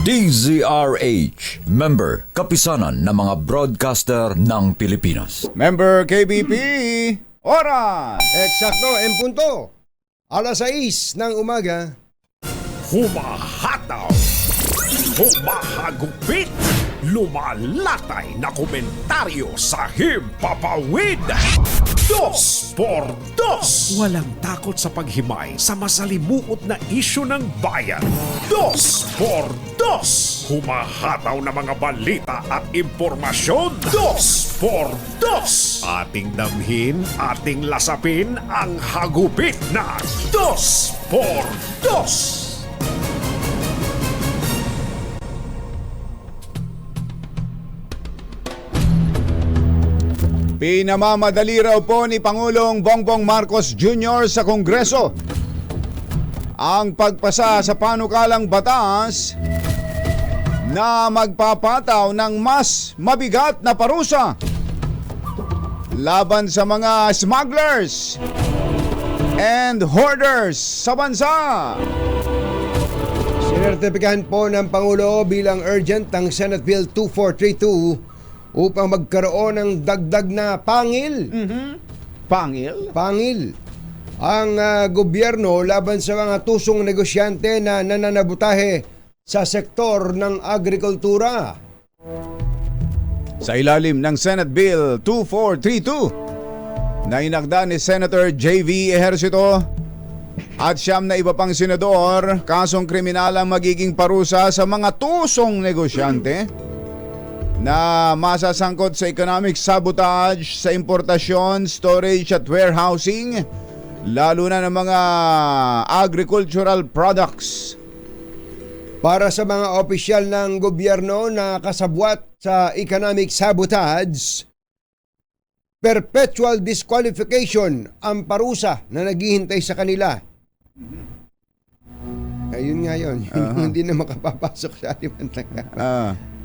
DZRH, member kapisanan ng mga broadcaster ng Pilipinas. Member KBP, oras! Eksakto, en punto. Alas 6 ng umaga. Humahataw, humahagupit, lumalatay na komentaryo sa Himpapawid. Dos por dos. Walang takot sa paghimay sa masalimuot na isyu ng bayan. Dos por dos. Humahataw na mga balita at impormasyon. Dos por dos. Ating damhin, ating lasapin ang hagupit na Dos por Dos. Pinamamadali raw po ni Pangulong Bongbong Marcos Jr. sa Kongreso ang pagpasa sa panukalang batas na magpapataw ng mas mabigat na parusa laban sa mga smugglers and hoarders sa bansa. Sinertipikahan po ng Pangulo bilang urgent ang Senate Bill 2432 upang magkaroon ng dagdag na pangil. Pangil. Ang gobyerno laban sa mga tusong negosyante na nananabutahe sa sektor ng agrikultura. Sa ilalim ng Senate Bill 2432 na inakda ni Senator J.V. Ejercito at siyam na iba pang senador, kasong kriminal ang magiging parusa sa mga tusong negosyante na masasangkot sa economic sabotage sa importasyon, storage at warehousing, lalo na ng mga agricultural products. Para sa mga opisyal ng gobyerno na kasabwat sa economic sabotage, perpetual disqualification ang parusa na naghihintay sa kanila. Ayun nga yun, hindi na makapapasok sa alimantanggapan.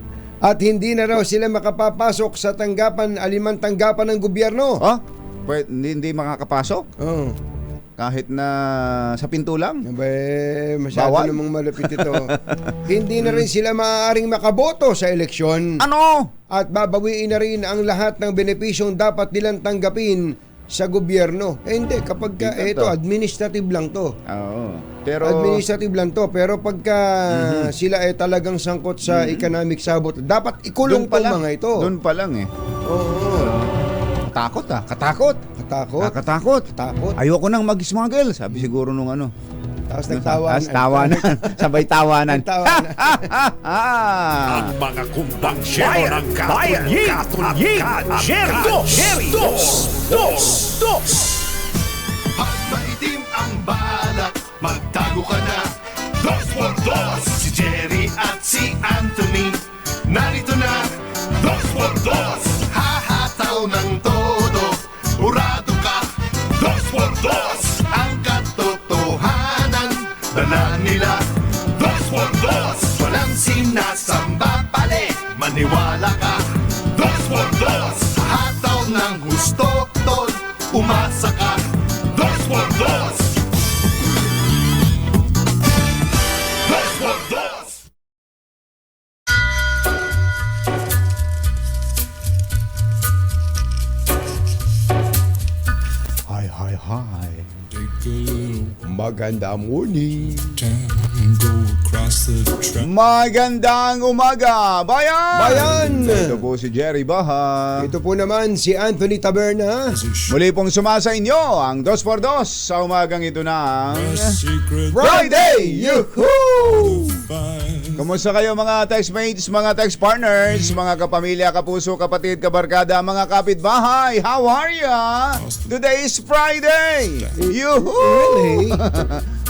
At hindi na raw sila makapapasok sa alimang tanggapan ng gobyerno. Pwede, hindi makakapasok? Kahit na sa pinto lang? Masyado Bawal? namang malapit ito. Hindi na rin sila maaaring makaboto sa eleksyon. Ano? At babawiin na rin ang lahat ng benepisyong dapat nilang tanggapin sa gobyerno. Hindi, kapag ito, administrative lang to. Oo. Pero Administrative lang to. Pero pagka sila ay talagang sangkot sa economic sabot, dapat ikulong doon pa po lang, mga ito. Doon pa lang eh. Oo. Katakot Katakot. Katakot. Katakot. Katakot. Ayoko nang mag-smuggle, sabi siguro nung ano. Tapos nagtawanan. Tawanan. Sabay tawanan. Nagtawanan. Ang mga kumbansero ng katunying at Dos. Pag maitim ang balak, magtago ka na. Dos por dos. Si Jerry at si Anthony, narito na. Dos por dos. Hahataw ng todo, urado ka. Dos por dos. Ang katotohanan, dala nila. Dos por dos. Walang sinasamba pali, maniwala ka. Dos por dos. Hataw ng gusto, tol, umasa ka. Dos por dos. Dos por dos. Hi. Magandang morning. Magandang umaga, bayan! Ito po si Jerry Baha. Ito po naman si Anthony Taberna. Muli pong sumasa inyo ang Dos por Dos sa umagang ito ng Friday! Yuhuu! Kumusta kayo mga textmates, mga text partners, mga kapamilya, kapuso, kapatid, kabarkada, mga kapitbahay? How are ya? Today is Friday! Yuhuu! Really?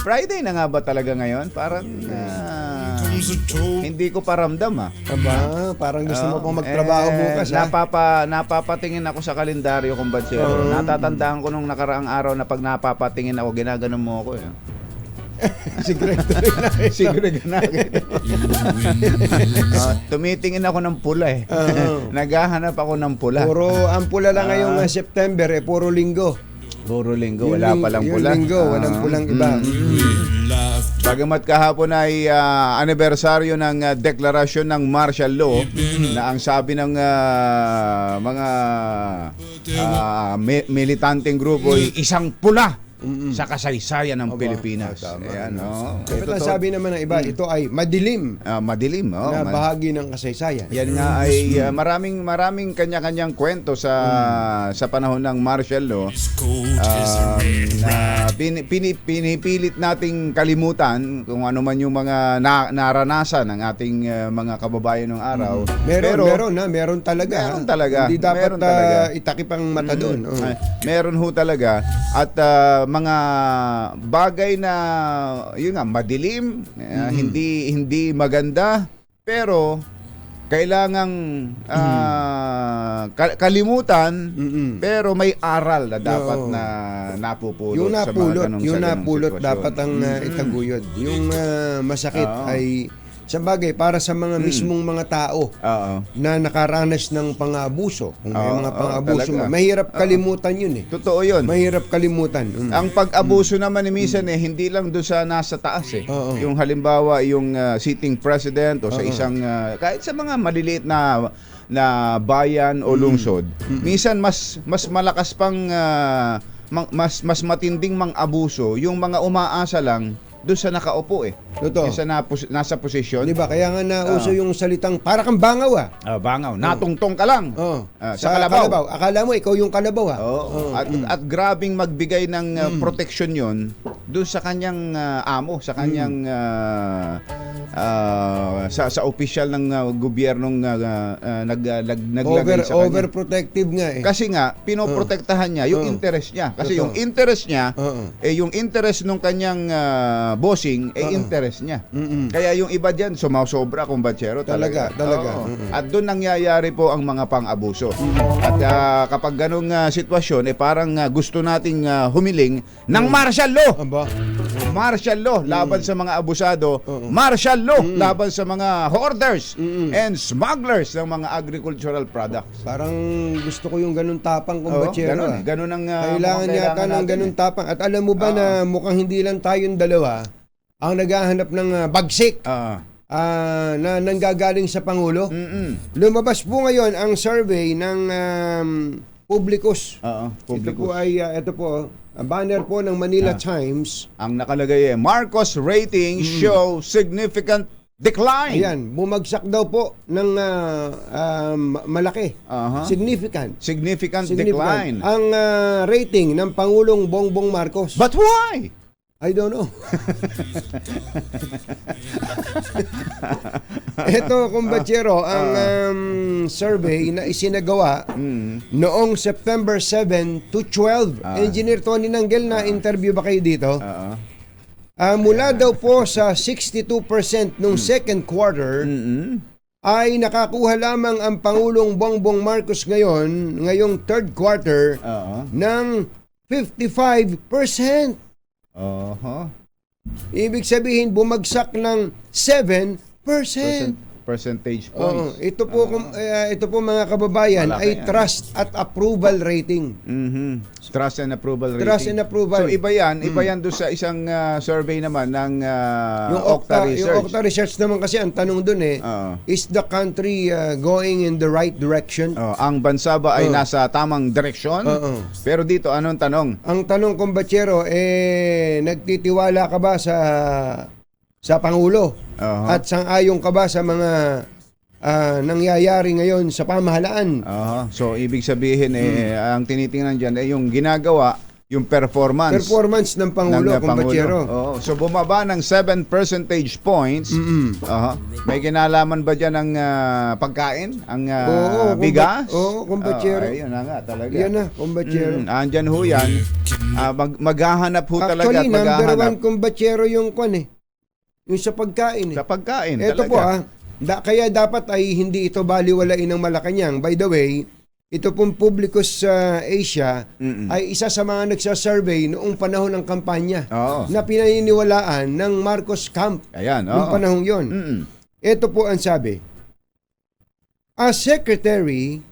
Friday na nga ba talaga ngayon? Parang hindi ko pa ramdam Aba, parang gusto mo pang magtrabaho bukas Napapatingin ako sa kalendaryo kung badsero. Natatandaan ko nung nakaraang araw na pag napapatingin ako, ginaganon mo ako eh. Siguro na. Tumitingin ako ng pula eh. Naghahanap ako ng pula. Ang pula lang ngayong September puro linggo. Puro linggo, wala palang pula. Yung linggo, walang pulang iba. Bagamat kahapon ay anibersaryo ng deklarasyon ng martial law na ang sabi ng mga militanteng grupo ay isang pula sa kasaysayan ng Pilipinas. Ayan, Dapat ang sabi naman ng iba, ito ay madilim madilim. na bahagi ng kasaysayan. Yan nga ay maraming kanya-kanyang kwento sa panahon ng martial law na pinipilit nating kalimutan kung ano man yung mga naranasan ng ating mga kababayan ng araw. Meron talaga. Meron talaga. Hindi dapat Meron talaga. itakip ang mata doon. Meron ho talaga at mga bagay na yun nga madilim, hindi maganda, pero kailangang kalimutan, pero may aral na dapat na napupulot sa mga ganong napulot sitwasyon. dapat ang itaguyod. Yung masakit ay sa bagay para sa mga mismong mga tao na nakaranas ng pang-abuso. Kung may mga pang-abuso, talaga. mahirap kalimutan yun eh. Totoo yun. Mahirap kalimutan. Ang pag-abuso naman ni minsan hindi lang doon sa nasa taas eh. Yung halimbawa yung sitting president o sa isang kahit sa mga maliliit na bayan o lungsod. Minsan mas malakas pang mas matinding mang-abuso yung mga umaasa lang doon sa nakaupo eh. Totoo. Yung sa nasa posisyon. Di ba? Kaya nga nauso yung salitang para kang bangaw Bangaw. Natungtong ka lang. Sa kalabaw. Akala mo ikaw yung kalabaw At grabing magbigay ng proteksyon yon doon sa kanyang amo, sa kanyang sa opisyal ng gobyernong naglagay sa kanya. Overprotective nga eh. Kasi nga pinoprotektahan niya yung interest niya. Kasi yung interest niya yung interest nung kanyang bossing interest niya. Kaya yung iba diyan sumasobra kumbatsero talaga. At doon nangyayari po ang mga pang-abuso. At kapag ganung sitwasyon parang gusto nating humiling ng martial law. Aba. Martial law laban sa mga abusado, martial law laban sa mga hoarders and smugglers ng mga agricultural products. Parang gusto ko yung ganun tapang kumbatsero. Ganun ang kailangan yata ng ganun tapang. At alam mo ba na mukhang hindi lang tayong dalawa ang naghahanap ng bagsik na nanggagaling sa Pangulo. Lumabas po ngayon ang survey ng Publicus. Ito po ay banner po ng Manila Times. Ang nakalagay Marcos rating show significant decline. Ayan, bumagsak daw po ng malaki. Significant decline. Ang rating ng Pangulong Bongbong Marcos. But why? I don't know. Ito, kumbatsero, ang survey na isinagawa noong September 7 to 12. Engineer Tony Nanggel, na interview ba kayo dito? Mula daw po sa 62% nung second quarter, ay nakakuha lamang ang Pangulong Bongbong Marcos ngayong third quarter ng 55%. Ibig sabihin, bumagsak ng 7%. Percentage points. Ito po mga kababayan ay trust at approval rating. Trust and approval rating. Trust and approval. So iba yan doon sa isang survey naman ng yung Okta Research. Yung Okta Research naman kasi ang tanong doon is the country going in the right direction? Ang bansa ba ay nasa tamang direksyon? Pero dito anong tanong? Ang tanong, kumbatsero, nagtitiwala ka ba sa Pangulo? At sang-ayon ka ba sa mga nangyayari ngayon sa pamahalaan? So ibig sabihin ang tinitingnan diyan ay yung ginagawa, yung performance ng Pangulo, kumbatsero. So bumaba ng 7 percentage points. May kinalaman ba diyan ang pagkain? Ang bigas? Oo, kumbatsero. Ayun na nga talaga. Yan na, kumbatsero. Andyan ho yan. Maghahanap ho talaga. Actually, number one, kumbatsero, yung yung sa pagkain. Sa pagkain, ito talaga. po kaya dapat ay hindi ito baliwalain ng Malacanang. By the way, ito pong Publicus Asia ay isa sa mga nagsasurvey noong panahon ng kampanya na pinaniniwalaan ng Marcos Camp. Ayan, noong panahon yon. Ito po ang sabi. As secretary,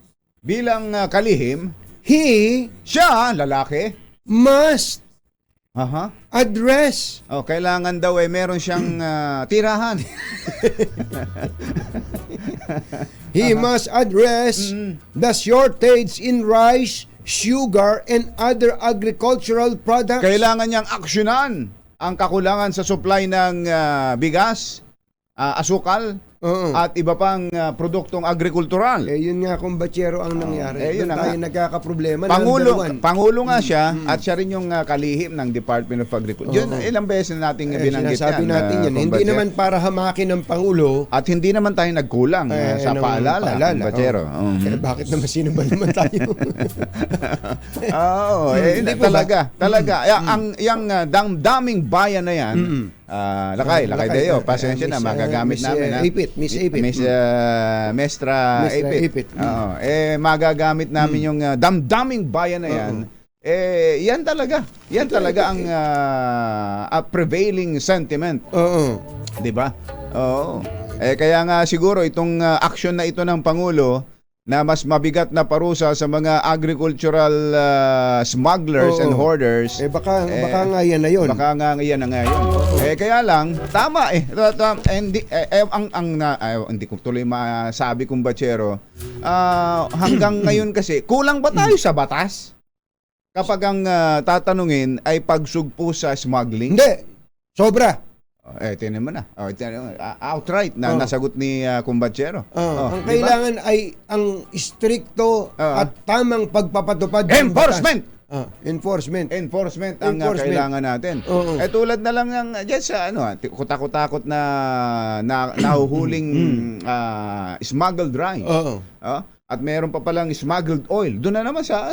bilang kalihim, he siya, lalaki, must Aha. Address. Oh, kailangan daw meron siyang tirahan. He must address the shortage in rice, sugar, and other agricultural products. Kailangan niyang aksyonan ang kakulangan sa supply ng bigas, asukal, at iba pang produktong agrikultural. Yun nga, kumbatsero, ang nangyari. yun Doon na tayo nga. nagkakaproblema. Pangulo nga siya at siya rin yung kalihim ng Department of Agriculture. Yun, ilang beses na nating binanggit Sinasabi natin yan. Hindi kumbatsero. naman para hamakin ng Pangulo. At hindi naman tayo nagkulang sa ng paalala, kumbatsero. Eh, bakit naman, sino ba naman tayo? Oo, Hindi po talaga. Yung daming bayan na yan, lakay Deo, pasensya na, magagamit Miss, namin. Miss Ipit. Mestra Ipit. Oo, magagamit namin yung damdaming bayan na yan. Yan talaga ang prevailing sentiment. Oo. 'Di ba? Oo. Kaya nga siguro itong action na ito ng Pangulo na mas mabigat na parusa sa mga agricultural smugglers and hoarders. Baka nga yan na yun. Baka nga yan na ngayon. Kaya lang, tama hindi ko tuloy masabi kung batsero. Hanggang ngayon kasi, kulang ba tayo sa batas? Kapag ang tatanungin ay pagsugpo sa smuggling? Hindi. Sobra. Tinan mo na. Outright na nasagot ni Kumbatsero. Ang kailangan ay ang stricto at tamang pagpapatupad ng Enforcement! Enforcement. Enforcement ang kailangan natin. Tulad na lang ng sa kutakot-takot na nahuhuling smuggled rice. At meron pa palang smuggled oil. Doon na naman sa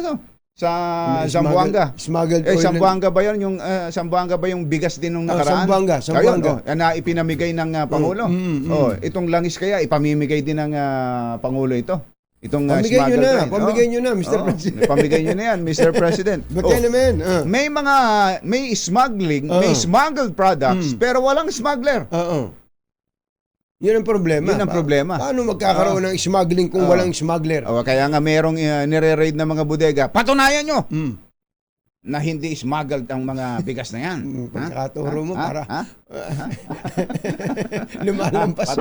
Zamboanga. Smuggled oil. Zamboanga ba 'yon? Yung Zamboanga ba yung bigas din nung nakaraan? Zamboanga. Na ipinamigay ng Pangulo. Itong langis kaya ipamimigay din ng Pangulo ito. Itong pamigay nyo na, Mr. President. Pamigay nyo na yan, Mr. President. naman. May smuggled products, pero walang smuggler. Yun ang problema. Paano magkakaroon ng smuggling kung walang smuggler? Kaya nga merong nire-raid na mga bodega. Patunayan nyo na hindi smuggled ang mga bigas na yan. Pagkakaturo mo para lumalagpas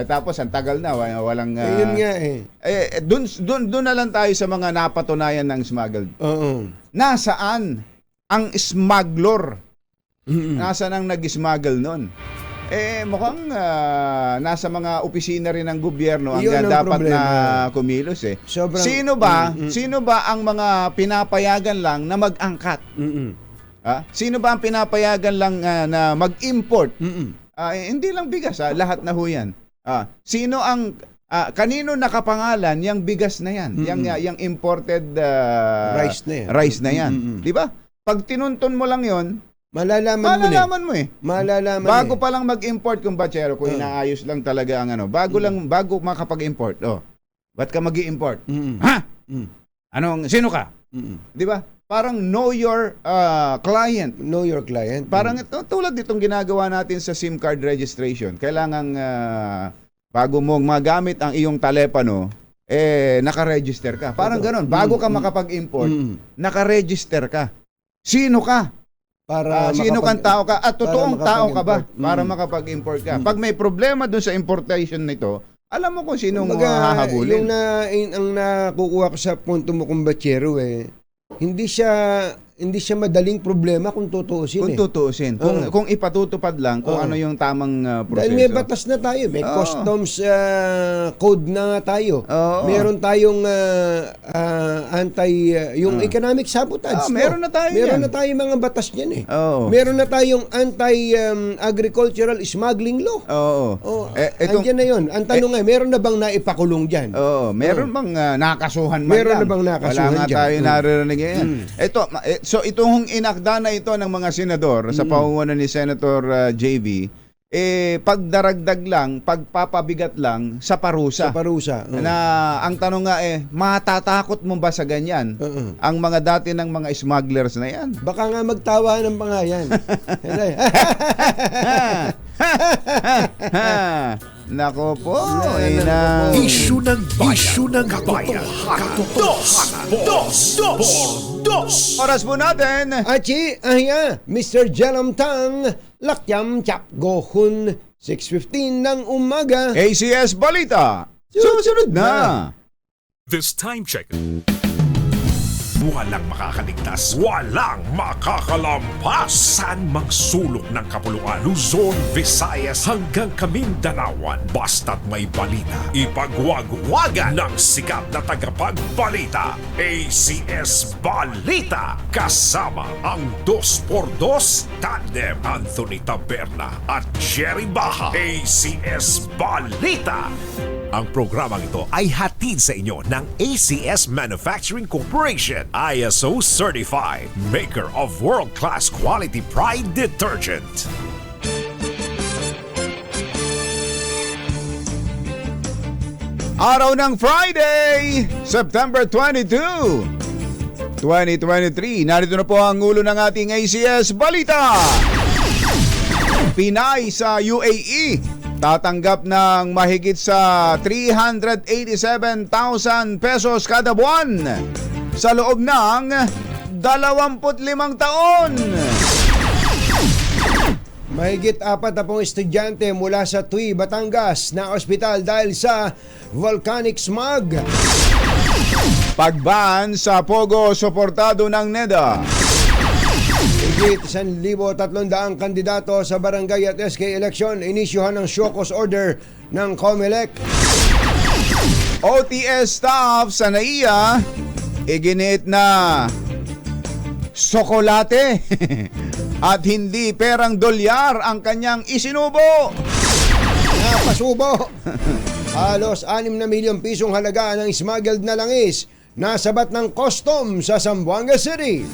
Tapos ang tagal na walang yun nga doon na lang tayo sa mga napatunayan ng smuggled. Nasaan ang smuggler? Nasaan ang nag-smuggle nun? Mukhang nasa mga opisina rin ng gobyerno ang dapat na kumilos Sino ba ang mga pinapayagan lang na mag-angkat? Sino ba ang pinapayagan lang na mag-import? Hindi lang bigas, lahat na ho yan. Sino ang kanino nakapangalan yung bigas na yan? Yung imported rice na yan. Di ba? Pag tinunton mo lang yon, malalaman mo bago pa lang mag-import kung batsero, kung inaayos lang talaga ang bago makapag-import. Ba't ka mag-i-import? Sino ka? Di ba? Parang know your client. Know your client. Parang tulad ditong ginagawa natin sa SIM card registration. Kailangan bago mo magamit ang iyong telepono, naka-register ka. Parang ganoon. Bago ka makapag-import, naka-register ka. Sino ka? Sino kang tao ka at totoong tao ka ba para makapag-import ka. Pag may problema dun sa importation nito, alam mo kung sinong hahabulin. Ang nakukuha ko sa punto mo, kumbatsero, hindi siya madaling problema kung tutuusin. Kung ipatutupad lang kung ano yung tamang proseso. Dahil may batas na tayo, may customs code na tayo. Meron tayong yung economic sabotage. Meron na tayo. Meron na tayong mga batas niyan Meron na tayong anti-agricultural smuggling law. Andiyan na yun. Ang tanong meron na bang naipakulong dyan? Meron bang nakasuhan man meron lang? Na bang nakasuhan wala nga dyan? tayo naririnig yan. So itong inakda na ito ng mga senador sa pamumuno ni Senator JV, pagdaragdag lang, pagpapabigat lang sa parusa. Na ang tanong nga matatakot mo ba sa ganyan ang mga dati ng mga smugglers na yan? Baka nga magtawa ng mga yan. Nako po. Isyu ng bayan. Katotohanan. Dos por dos. Dos! Oras po natin. Achi, ahya, Mr. Jelom Tang, Lakyam Chap Gohun, 6:15 ng umaga. ACS Balita. Susunod na. This time check. Walang makakaligtas, walang makakalampas. Saan mang sulok ng kapuluan, Luzon, Visayas hanggang Kamindanawan. Basta't may balita, ipagwagwagan ng sikat na tagapagbalita. ACS Balita. Kasama ang 2x2 tandem Anthony Taberna at Jerry Baha. ACS Balita. Ang programang ito ay hatid sa inyo ng ACS Manufacturing Corporation, ISO certified, maker of world-class quality Pride detergent. Araw ng Friday, September 22, 2023. Narito na po ang ulo ng ating ACS Balita. Pinay sa UAE tatanggap ng mahigit sa 387,000 pesos kada buwan sa loob ng 25 taon. Mahigit 40 estudyante mula sa Tuy, Batangas na ospital dahil sa volcanic smog. Pagban sa Pogo suportado ng NEDA. Higit 1,300 kandidato sa barangay at SK election inisyuhan ng show cause order ng COMELEC. OTS staff sa NAIA iginit na sokolate at hindi perang dolyar ang kanyang isinubo. Napasubo. Halos 6 na milyong pisong halaga ng smuggled na langis nasabat ng custom sa Zamboanga City.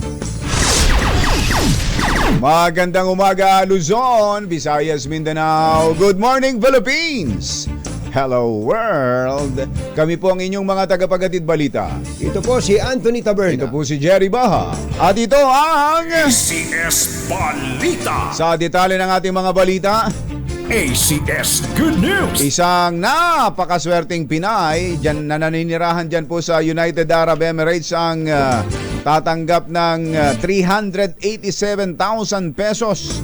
Magandang umaga Luzon, Visayas, Mindanao. Good morning Philippines. Hello world. Kami po ang inyong mga tagapaghatid balita. Ito po si Anthony Taberna. Ito po si Jerry Baha. At ito ang ACS Balita. sa detalye ng ating mga balita. ACS Good News. Isang napakaswerteng Pinay dyan, na naninirahan dyan po sa United Arab Emirates ang tatanggap ng 387,000 pesos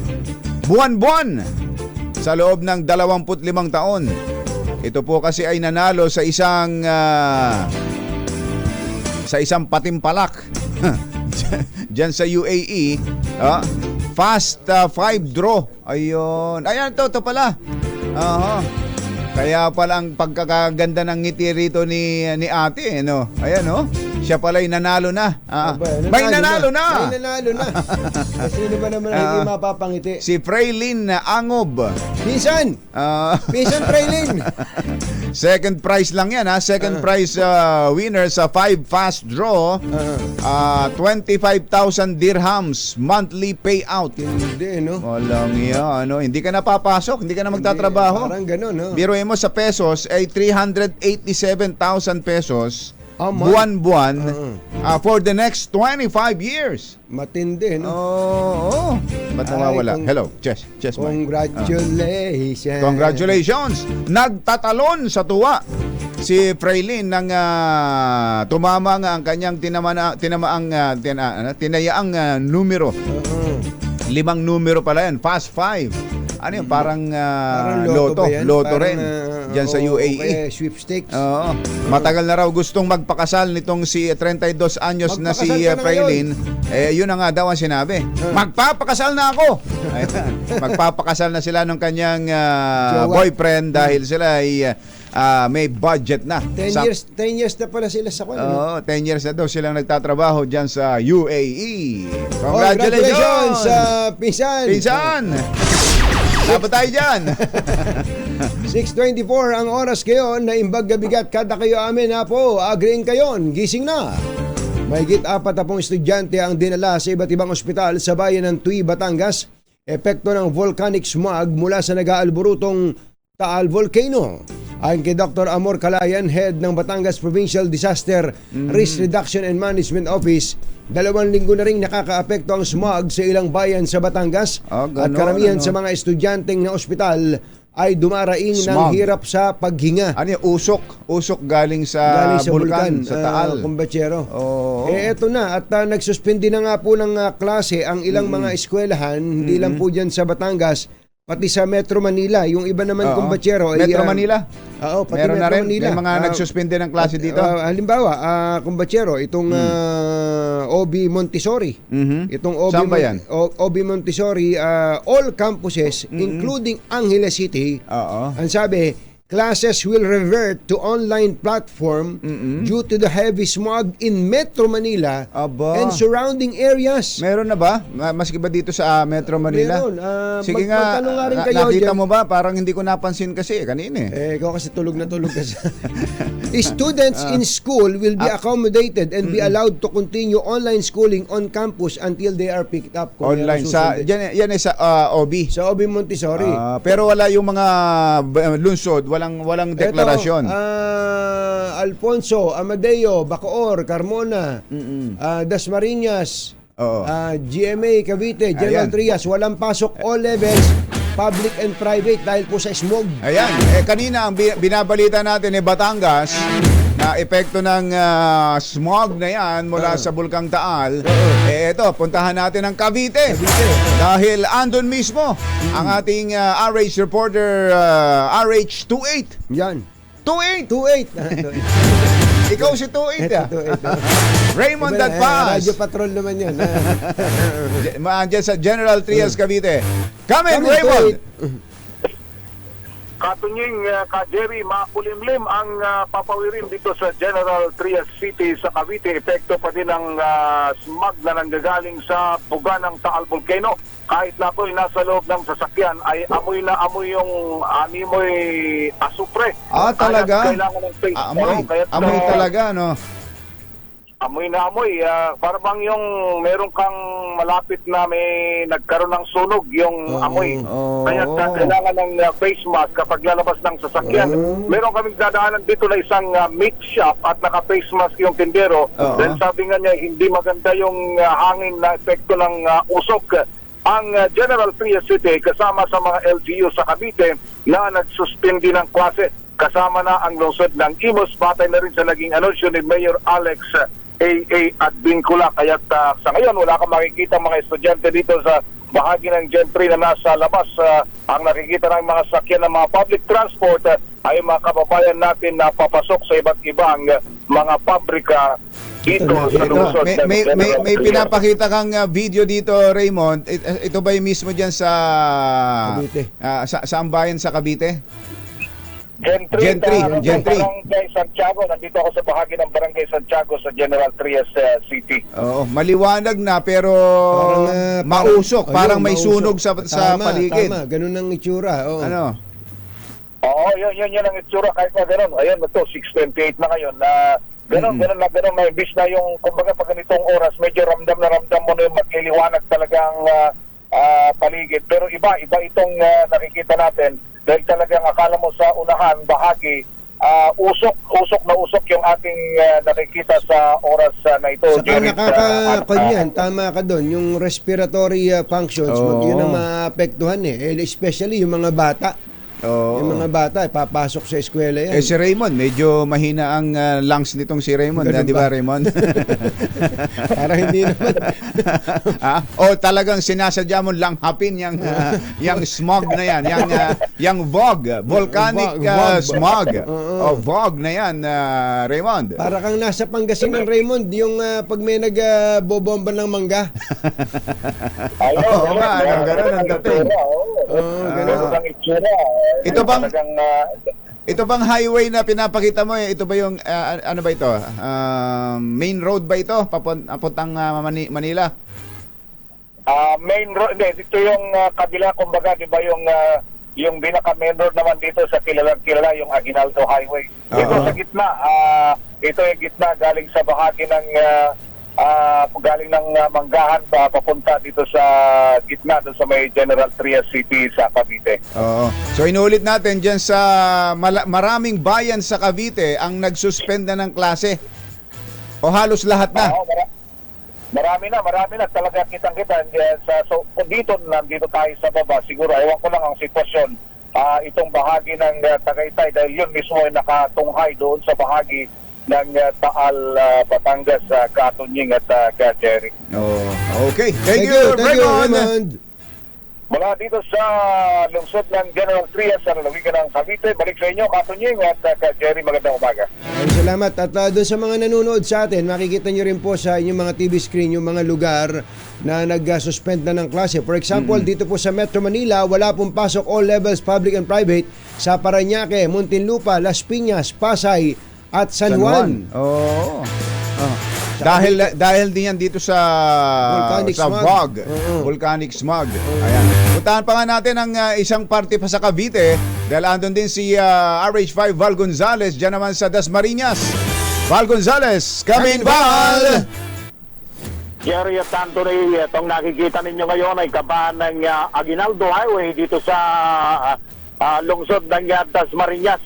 buwan-buwan sa loob ng 25 taon. Ito po kasi ay nanalo sa isang patimpalak dyan sa UAE. Fast 5 draw. Ayun. Ayan, ito pala. Kaya pala ang pagkakaganda ng ngiti rito ni ate, no? Ayan, no? Siya pala'y nanalo na. May nanalo na! May nanalo na. Sino ba naman ang hindi mapapangiti? Si Fraylin Angob. Minsan! Minsan, Fraylin! Second prize lang yan, ha? Second prize winner sa 5 fast draw. 25,000 dirhams monthly payout. Hindi, no? Walang yan, ano? Hindi ka na papasok, hindi ka na magtatrabaho. Parang gano'n, no? Biruin mo sa pesos ay 387,000 pesos Ama. buwan-buwan for the next 25 years. Matindi, no? Oo. Ba't nawawala? Ay, Hello, Chess Mike. Congratulations! Congratulations! Nagtatalon sa tuwa si Fraylin nang tumama nga ang kanyang tinayaang numero. 5 numero pala yan, fast 5. Ano yun? Parang loto. ba yan? Loto Parang, rin. Diyan sa UAE. Okay, sweepstakes. Oo. Matagal na raw gustong magpakasal nitong si 32 anyos na si Magpakasal ka na Fraylin. Yun na nga daw ang sinabi. Magpapakasal na ako! Ayan. Magpapakasal na sila ng kanyang boyfriend dahil sila ay may budget na. 10 years na pala sila sa kwan. Oo, 10 years na daw silang nagtatrabaho dyan sa UAE. Congratulations sa Pinsan! Pinsan! Dapat tayo dyan! 6:24 ang oras ngayon na imbag gabigat kada kayo amin na po. Agreeing kayon, gising na. Mahigit 40 estudyante ang dinala sa iba't ibang ospital sa bayan ng Tuy, Batangas. Epekto ng volcanic smog mula sa nag-aalborotong Taal Volcano. Ayon kay Dr. Amor Calayan, head ng Batangas Provincial Disaster Risk Reduction and Management Office, 2 linggo na rin nakakaapekto ang smog sa ilang bayan sa Batangas. At karamihan sa mga estudyanteng na ospital ay dumaraing ng Smog. hirap sa paghinga. Ano yung usok? Usok galing sa, bulkan, sa Taal. Kumbatsero. Oo. Eto na, at nagsuspindi na nga po ng klase ang ilang mga eskwelahan, hindi lang po dyan sa Batangas, pati sa Metro Manila. Yung iba naman, Oo. kumbatsero. Metro Manila? Oo, pati Meron na Metro rin? Manila. May mga nagsuspende ng klase dito? Halimbawa, kumbatsero, itong OB Montessori. Itong OB, Saan ba yan? OB Montessori, all campuses, including Angeles City, Oo. ang sabi, classes will revert to online platform due to the heavy smog in Metro Manila Aba. and surrounding areas. Meron na ba? Maski ba dito sa Metro Manila? Meron. Sige nga, Magtanong nga rin kayo, nakita Jem. mo ba? Parang hindi ko napansin kasi kanina Ikaw kasi tulog na tulog kasi. Students in school will be accommodated and be allowed to continue online schooling on campus until they are picked up. Kung Online. yan ang Sa, susundin. yan ay sa OB. Sa OB Montessori. Pero wala yung mga lungsod, walang deklarasyon. Ito, Alfonso, Amadeo, Bacoor, Carmona, Dasmariñas, Oo. GMA, Cavite, General Ayan. Trias, walang pasok all levels, public and private dahil po sa smog. Ayan, kanina ang binabalita natin Batangas na epekto ng smog na yan mula sa Bulkang Taal. Ito, puntahan natin ang Cavite. Dahil andun mismo ang ating RH reporter RH28. Yan. 28! 28. Ikaw si 28 Raymond Iba na, Dadpaz. Radio Patrol naman yan. Diyan sa General Trias Cavite. Come in, Come in, Raymond! Katunying ka-Jerry, makulimlim ang papawirin dito sa General Trias City sa Cavite. Epekto pa din ng smog na nanggagaling sa buga ng Taal Volcano. Kahit na ako'y nasa loob ng sasakyan, ay amoy na amoy yung animoy asupre. Talaga? Kaya kailangan ng face. Amoy talaga, no? Amoy na amoy. Para bang yung meron kang malapit na may nagkaroon ng sunog yung amoy. Kaya kailangan ng face mask kapag lalabas ng sasakyan. Meron kaming dadaanan dito na isang meat shop at naka-face mask yung tindero. Then sabi nga niya, hindi maganda yung hangin na epekto ng usok. Ang General Trias City kasama sa mga LGU sa Cavite na nagsuspindi ng klase. Kasama na ang lungsod ng Imus, batay na rin sa naging anunsyo ni Mayor Alex AA at Bincula. Kaya sa ngayon wala kang makikita mga estudyante dito sa bahagi ng Gentry na nasa labas. Ang nakikita ng mga sakyan ng mga public transport ay mga kababayan natin na papasok sa iba't ibang mga pabrika dito sa lungsod. May pinapakita kang video dito, Raymond. Ito ba yung mismo dyan sa Cavite. Sa ambayan sa Cavite? Gentry. Gentry. Barangay Santiago. Nandito ako sa bahagi ng Barangay Santiago sa General Trias City. Oo, maliwanag na pero mausok, parang may sunog sa paligid. Tama, ganun ang itsura. Oo. Ano? Oo, yun ang itsura kahit na gano'n. Ayun, ito, 6:28 na ngayon. Ganun na imbis na yung, kumbaga pag ganitong oras, medyo ramdam mo na yung magliliwanag talagang paligid. Pero iba itong nakikita natin dahil talagang akala mo sa unahan, bahagi, usok yung ating nakikita sa oras na ito. Saka tama ka doon, yung respiratory functions, yun ang maapektuhan especially yung mga bata. Yung mga bata, papasok sa eskwela yan. Si Raymond, medyo mahina ang lungs nitong si Raymond. Di ba, Raymond? Para hindi naman. Talagang sinasadya mo langhapin yung smog na yan. Yung volcanic smog. Vog na yan, Raymond. Para kang nasa Pangasinan, Raymond, yung pag may nagbobomba ng mangga. Ganun ang dating. Ganun ang itsura. Ito bang highway na pinapakita mo, ito ba yung ano ba ito? Main road ba ito papuntang Manila? Main road, hindi, ito yung kabila, kumbaga, di ba yung binaka main road naman dito sa kilala yung Aguinaldo Highway. Ito sa gitna, ito yung gitna galing sa bahagi ng galing ng Manggahan papunta dito sa gitna doon sa may General Trias City sa Cavite. So inulit natin dyan sa maraming bayan sa Cavite ang nagsuspend na ng klase o halos lahat na. Marami na talaga kitang-kita. So, nandito tayo sa baba, siguro ewan ko lang ang sitwasyon itong bahagi ng Tagaytay dahil yun mismo ay nakatunghay doon sa bahagi ng Taal, Batangas, Katunying at Jerry. Oh, okay. Thank you, Raymond. Raymond. Mula dito sa lungsod ng General Trias sa lalawigan ng Cavite, balik sa inyo, Katunying at Jerry, magandang umaga. Maraming salamat. At doon sa mga nanonood sa atin, makikita nyo rin po sa inyong mga TV screen yung mga lugar na nag-suspend na ng klase. For example, dito po sa Metro Manila, wala pong pasok all levels, public and private, sa Parañaque, Muntinlupa, Las Piñas, Pasay, at San Juan. Oo. Dahil din yan dito sa Volcanic smog. fog. Volcanic smog. Ayan. Puntahan pa nga natin ang isang parte pa sa Cavite dahil andun din si RH5 Val Gonzales dyan naman sa Dasmariñas. Val Gonzales, come in, Val! Jerry at Anthony, itong nakikita ninyo ngayon ay kabahan ng Aguinaldo Highway dito sa lungsod ng Dasmariñas.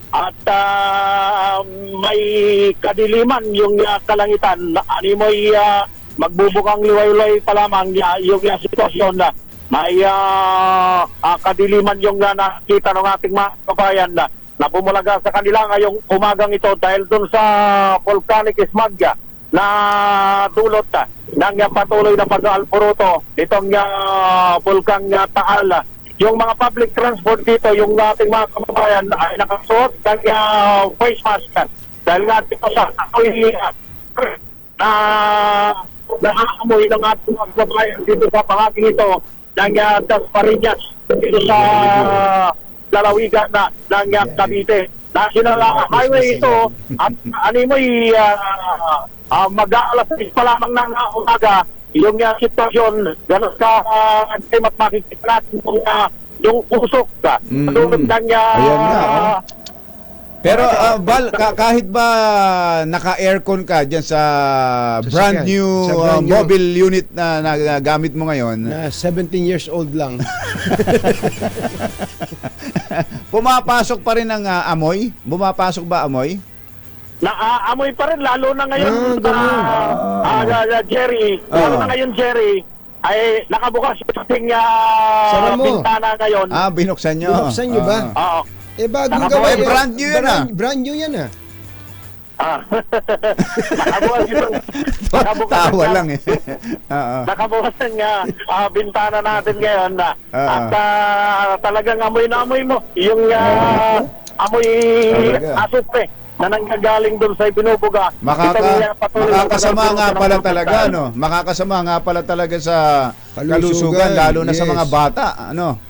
At may kadiliman yung kalangitan. Ani mo'y magbubukang liwayway pa lamang yung sitwasyon na may kadiliman yung nakita ng ating mga kabayan na bumulaga sa kanila ngayong umagang ito dahil dun sa volcanic smog na dulot ng patuloy na pag-alporoto itong bulkang Taal. Yung mga public transport dito, yung ating mga kababayan ay nakasuot ng face mask dahil nga dito sa amoy na nakaamoy ng ating mga kababayan dito sa bahagi ito ng Dasmariñas dito sa lalawigan ng Cavite. National Highway ito at animoy mag-aalas pa lamang ng umaga yung sitwasyon, gano'n ka at makikita natin yung usok tulad ng Ayan nga, Pero Val, kahit ba naka-aircon ka dyan sa brand Sasakyan. new, Sa brand new. mobile unit na nagamit mo ngayon, Na 17 years old lang. pumapasok pa rin ang amoy? Bumapasok ba amoy? Naamoy pa rin, lalo na ngayon, Jerry, lalo na ngayon, Jerry, ay nakabukas yung ating Sara mo. bintana ngayon. Binuksan nyo. Binuksan nyo ba? Oo. Bagong Naka- gawa. Eh, brand new yan, Brand new yan Nakabukas yung Tawa lang eh. Oo. nakabukas yung bintana natin ngayon at talagang amoy na amoy mo yung amoy Talaga. asupre na nanggagaling doon sa binubuga. Makakasama nga pala talaga, no? Makakasama nga pala talaga sa kalusugan, lalo na sa yes. mga bata, ano?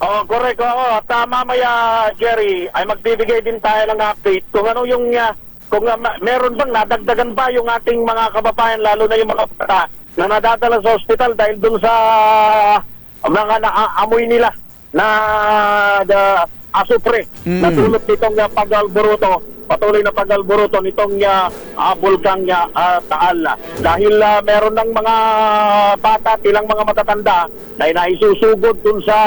Oh, correct. Oo. At mamaya, Jerry, ay magbibigay din tayo ng update kung ano yung kung meron bang nadagdagan ba yung ating mga kababayan, lalo na yung mga bata na nadadala sa ospital dahil dun sa mga naamoy nila na asupre na tulot nitong pag-alboruto, patuloy na pag-alboruto nitong bulkang Taal. Dahil meron ng mga bata, ilang mga matatanda na naisusugod dun sa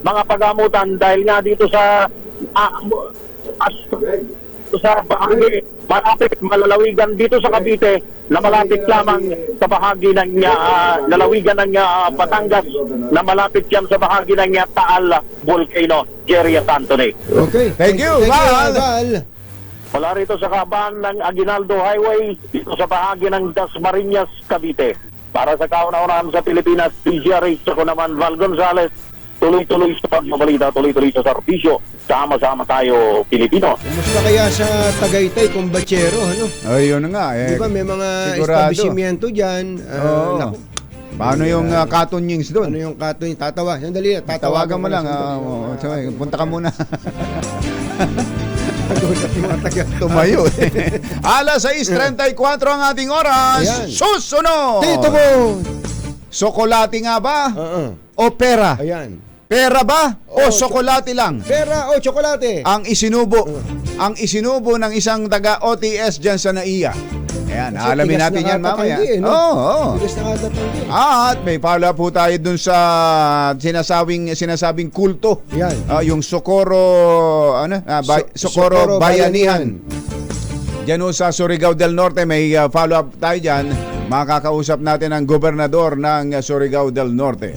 mga pagamutan dahil nga dito sa sa bahagi malapit malalawigan dito sa Cavite na malapit lamang sa bahagi ng lalawigan ng Batangas na malapit yan sa bahagi ng Taal Volcano. Jerry at Anthony. Okay. Thank you, Val. Val. Mula rito sa kaban ng Aguinaldo Highway dito sa bahagi ng Dasmariñas, Cavite. Para sa kauna-unahan sa Pilipinas, PGRH, ako naman Val Gonzales. Tuloy-tuloy sa pagbabalita, tuloy-tuloy sa serbisyo. Sama-sama tayo, Pilipino. Kumusta kaya sa Tagaytay, Combachero, ano? Ayun nga eh. Di ba may mga sigurado. establishmento dyan? Oo. Naku, Paano yung Katunyings doon? ano yung katoy? Tatawa. Sandali, Tawagan mo lang. Sandali. Punta ka muna. Yung mga taga- Tumayo. Alas 6:34 ang ating oras. Ayan. Susunod! Tito mo! Sokolate nga ba? O pera? Ayan. Pera ba? O Oo, sokolate lang? Pera o tsokolate? Ang isinubo ng isang taga OTS dyan sa NAIA. Ayan, Kasi alamin tigas natin na yan mamaya. katatanggi, no? Oo. Bilis na katatanggi. At may follow po tayo dun sa sinasabing kulto. Yan. Yung Socorro Socorro Bayanihan. Diyan ho sa Surigao del Norte may follow up tayo diyan. Makakausap natin ang gobernador ng Surigao del Norte.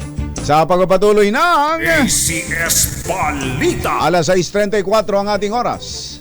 Sa pagpapatuloy ng ACS Balita. alas 6:34 ang ating oras.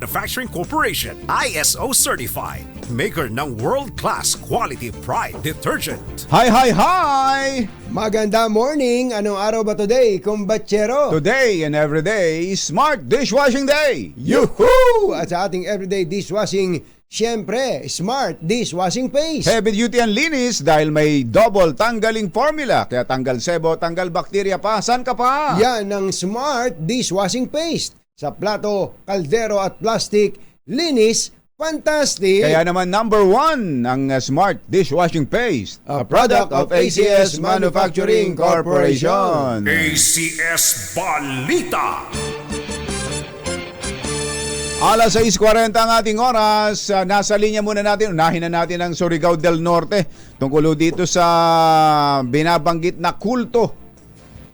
Manufacturing Corporation, ISO certified. Maker ng world-class quality Pride detergent. Hi, hi, hi! Maganda morning! Anong araw ba today, kumbatsero? Today and every day, Smart Dishwashing Day! Yuhuu! At sa ating everyday dishwashing, syempre, Smart Dishwashing Paste. Heavy duty ang linis dahil may double tanggaling formula. Kaya tanggal sebo, tanggal bakterya pa. San ka pa? Yan ang Smart Dishwashing Paste. Sa plato, kaldero at plastic, linis, fantastic! Kaya naman number 1 ang Smart Dishwashing Paste. A product of ACS Manufacturing Corporation. ACS Balita. Alas 6:40 ang ating oras. Nasa linya muna natin. Unahin na natin ang Surigao del Norte. Tungkol dito sa binabanggit na kulto.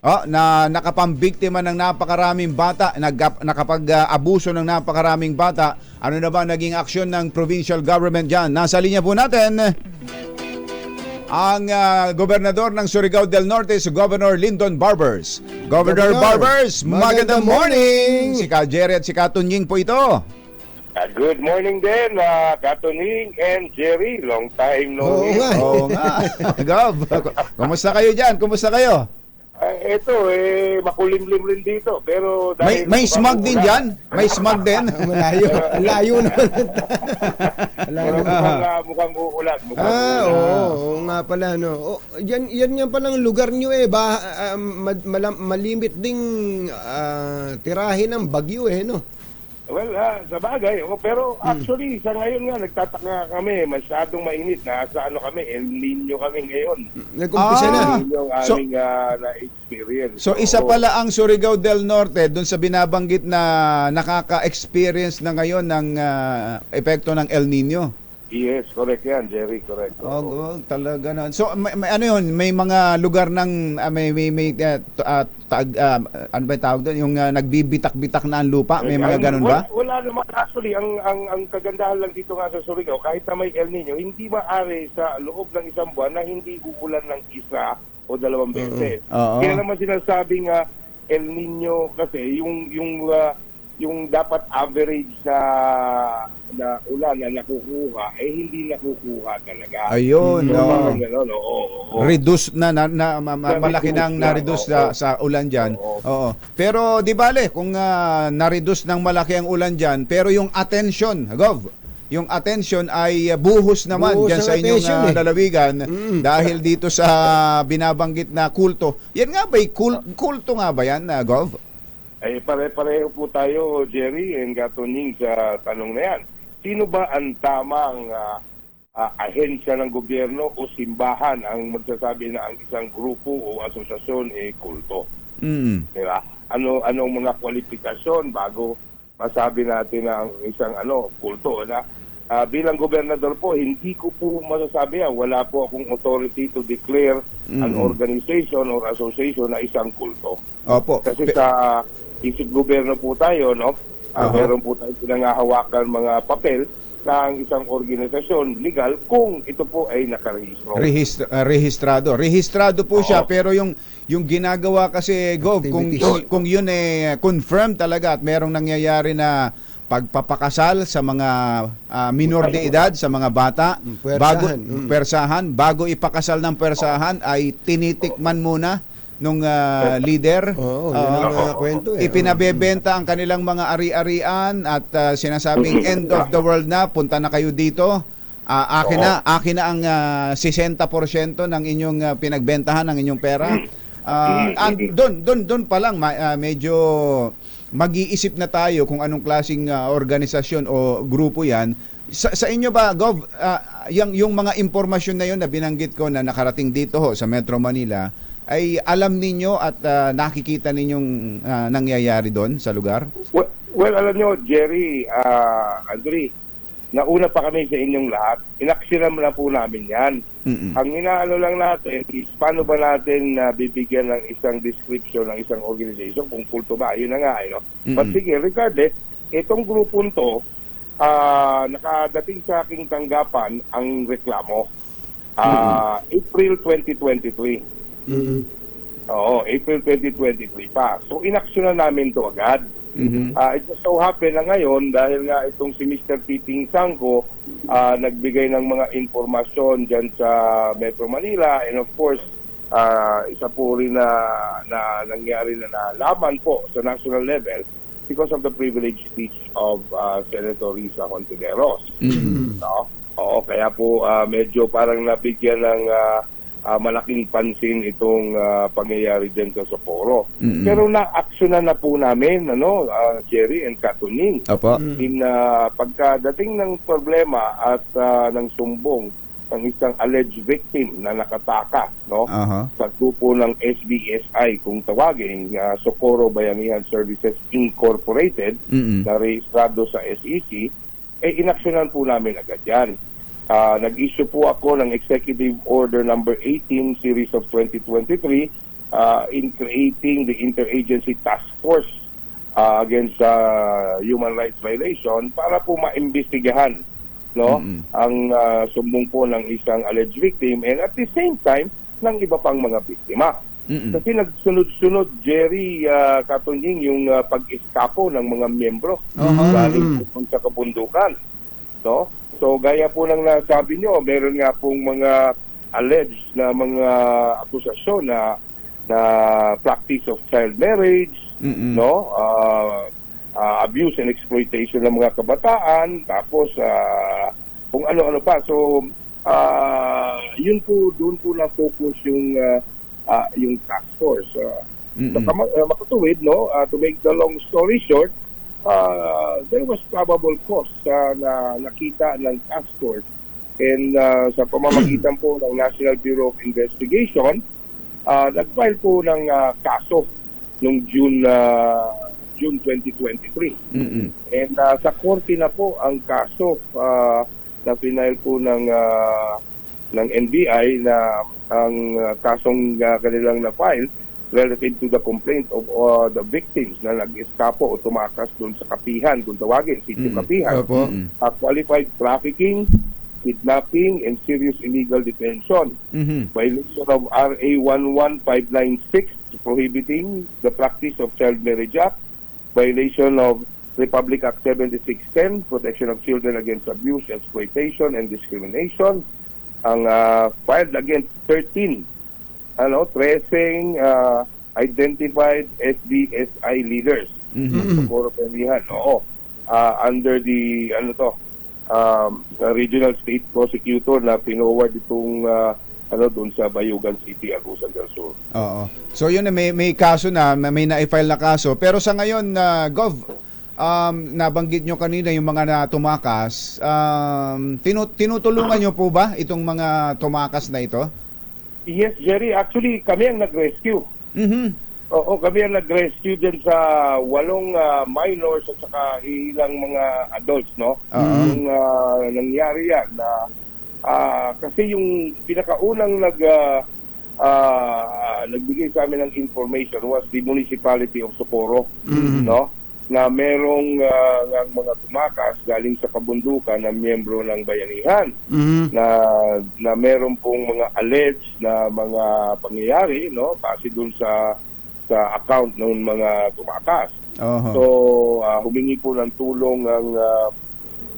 Na nakapambiktima ng napakaraming bata, nakapag-abuso ng napakaraming bata. Ano na ba naging aksyon ng provincial government dyan? Nasa linya po natin ang gobernador ng Surigao del Norte, si Governor Lyndon Barbers. Governor Barbers, magandang morning! Si Ka Jerry at si Ka Tunying po ito. Good morning din, Katuning and Jerry. Long time no Oo hear. nga. Oo nga. Gov, kumusta kayo dyan? Kumusta kayo? Ito, makulimlim rin dito. Pero dahil May smog din dyan? May smog din? Malayo. Layo naman. Pero mukhang uulan. Oo nga pala, no. Yan palang lugar nyo malimit ding tirahin ng bagyo no. Well, sa bagay. Pero actually, sa ngayon nga, nagtataka kami. Masyadong mainit. Nasa kami, El Nino kami ngayon. Nag-umpisa na. Yun yung So- aming na-experience. So isa pala ang Surigao del Norte dun sa binabanggit na nakaka-experience na ngayon ng epekto ng El Nino. Yes, correct yan, Jerry, correct. Talaga na. So may ano yun, may mga lugar ng ano ba yung tawag doon? Yung nagbibitak-bitak na ang lupa, may mga ganun ba? Wala naman. Actually, ang kagandahan lang dito nga sa Surigao, kahit na may El Nino, hindi maaari sa loob ng isang buwan na hindi uulan ng isa o dalawang beses. Oo. Kaya naman sinasabing El Nino kasi yung dapat average na ulan na nakukuha hindi nakukuha talaga. Ayun, no. Oo. Reduce malaki nang na-reduce sa ulan diyan. Oo. Pero di bale kung na-reduce ng malaki ang ulan diyan, pero yung attention, Gov, yung attention ay buhos naman Buhos diyan ang sa inyong attention, lalawigan dahil dito sa binabanggit na kulto. Yan nga ba kulto nga ba yan, Gov? Pare-pareho po tayo, Jerry and Gatoning, sa tanong na yan. Sino ba ang tamang ahensya ng gobyerno o simbahan ang magsasabi na ang isang grupo o asosasyon kulto? Diba? Anong mga kwalifikasyon bago masabi natin na ang isang kulto? Bilang gobernador po, hindi ko po masasabi yan. Wala po akong authority to declare an organization or association na isang kulto. Opo. Kasi sa isip gobyerno po tayo, no? Meron po tayong pinangahawakan mga papel ng isang organisasyon legal kung ito po ay nakarehistro. Rehistrado. Rehistrado po siya, pero yung ginagawa kasi, Gov, kung yun confirm talaga at merong nangyayari na pagpapakasal sa mga minor de edad, sa mga bata, bago ipakasal ng persahan ay tinitikman muna nung leader. Oo, yun ang kwento Ipinabebenta ang kanilang mga ari-arian at sinasabing end of the world na, punta na kayo dito. Akin na ang 60% ng inyong pinagbentahan ng inyong pera. Doon pa lang medyo mag-iisip na tayo kung anong klaseng organisasyon o grupo 'yan. Sa inyo ba, Gov, yung mga impormasyon na 'yon na binanggit ko na nakarating dito sa Metro Manila, ay alam ninyo at nakikita ninyong nangyayari doon sa lugar? Well, alam nyo, Jerry, Andre, nauna pa kami sa inyong lahat. Inaksinan na po namin yan. Ang inaano lang natin is paano ba natin bibigyan ng isang description ng isang organization kung kulto ba. Yun na nga. But sige, regardless, itong grupong to, nakadating sa aking tanggapan ang reklamo. April 2023. Oo, April 2023 pa. So, inaksyonan namin to agad. It just so happen na ngayon, dahil nga itong si Mr. Titing Sangco, nagbigay ng mga informasyon dyan sa Metro Manila, and of course, isa po rin na nangyari na nalaman po sa national level because of the privileged speech of Senator Risa Hontiveros. No? Oo, kaya po medyo parang nabigyan ng malaking pansin itong pangyayari dyan sa Socorro. Pero na-actionan na po namin, Jerry and Katuning. Opo. In pagkadating ng problema at ng sumbong ng isang alleged victim na nakataka, sa grupo ng SBSI, kung tawagin, Socorro Bayanihan Services Incorporated, na rehistrado sa SEC, inaksyonan po namin agad yan. Nag-issue po ako ng Executive Order number 18 series of 2023 in creating the Interagency Task Force against human rights violation para po maimbestigahan ang sumbong po ng isang alleged victim, and at the same time ng iba pang mga biktima. Kasi nagsunod-sunod, Jerry, Katunying, yung pag-eskapo ng mga miyembro galing sa kabundukan. So, gaya po ng nasabi nyo, meron nga pong mga alleged na mga akusasyon na practice of child marriage, abuse and exploitation ng mga kabataan, tapos kung ano-ano pa. So, yun po, doon po na-focus yung task force. So, makatuwid, to make the long story short, there was probable cause na nakita ng task force, and sa pamamagitan po ng National Bureau of Investigation, nag-file po ng kaso noong June 2023. And sa korte na po ang kaso na final po ng NBI, na ang kasong kanilang na-file relative to the complaint of the victims na nag-eskapo o tumakas doon sa Kapihan, kung tawagin, sitio Kapihan. Qualified trafficking, kidnapping, and serious illegal detention. Violation of RA 11596 prohibiting the practice of child marriage act. Violation of Republic Act 7610, protection of children against abuse, exploitation, and discrimination. Ang filed against 13 identified SBSI leaders sa Socorro Bayanihan. Under the regional state prosecutor na pinoward itong doon sa Bayugan City, Agusan del Sur. Oo. So yun, may kaso na, may na-file na kaso. Pero sa ngayon, Gov, nabanggit nyo kanina yung mga tumakas. Tinutulungan nyo po ba itong mga tumakas na ito? Yes, Jerry. Actually, kami ang nag-rescue. Oo, kami ang nag-rescue din sa 8 minors at saka ilang mga adults, Yung nangyari yan na kasi yung pinakaunang nagbigay sa amin ng information was the municipality of Socorro, na merong mga tumakas galing sa kabundukan na miyembro ng bayanihan, na meron pong mga alleged na mga pangyayari, base dun sa account ng mga tumakas. So, humingi po ng tulong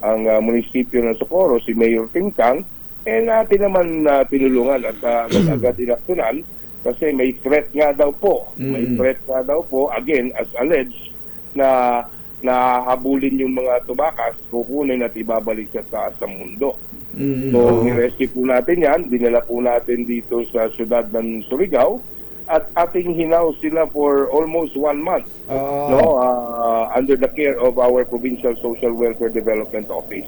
ang munisipyo ng Socorro, si Mayor Tingtang, natin naman tinulungan at agad inaksyonan kasi may threat nga daw po. May threat nga daw po, again, as alleged, na habulin yung mga tumakas, kukunin at ibabalik sa taas ng mundo. So, nirescue po natin yan, dinala po natin dito sa syudad ng Surigao, at ating hinaw sila for almost 1 month under the care of our Provincial Social Welfare Development Office.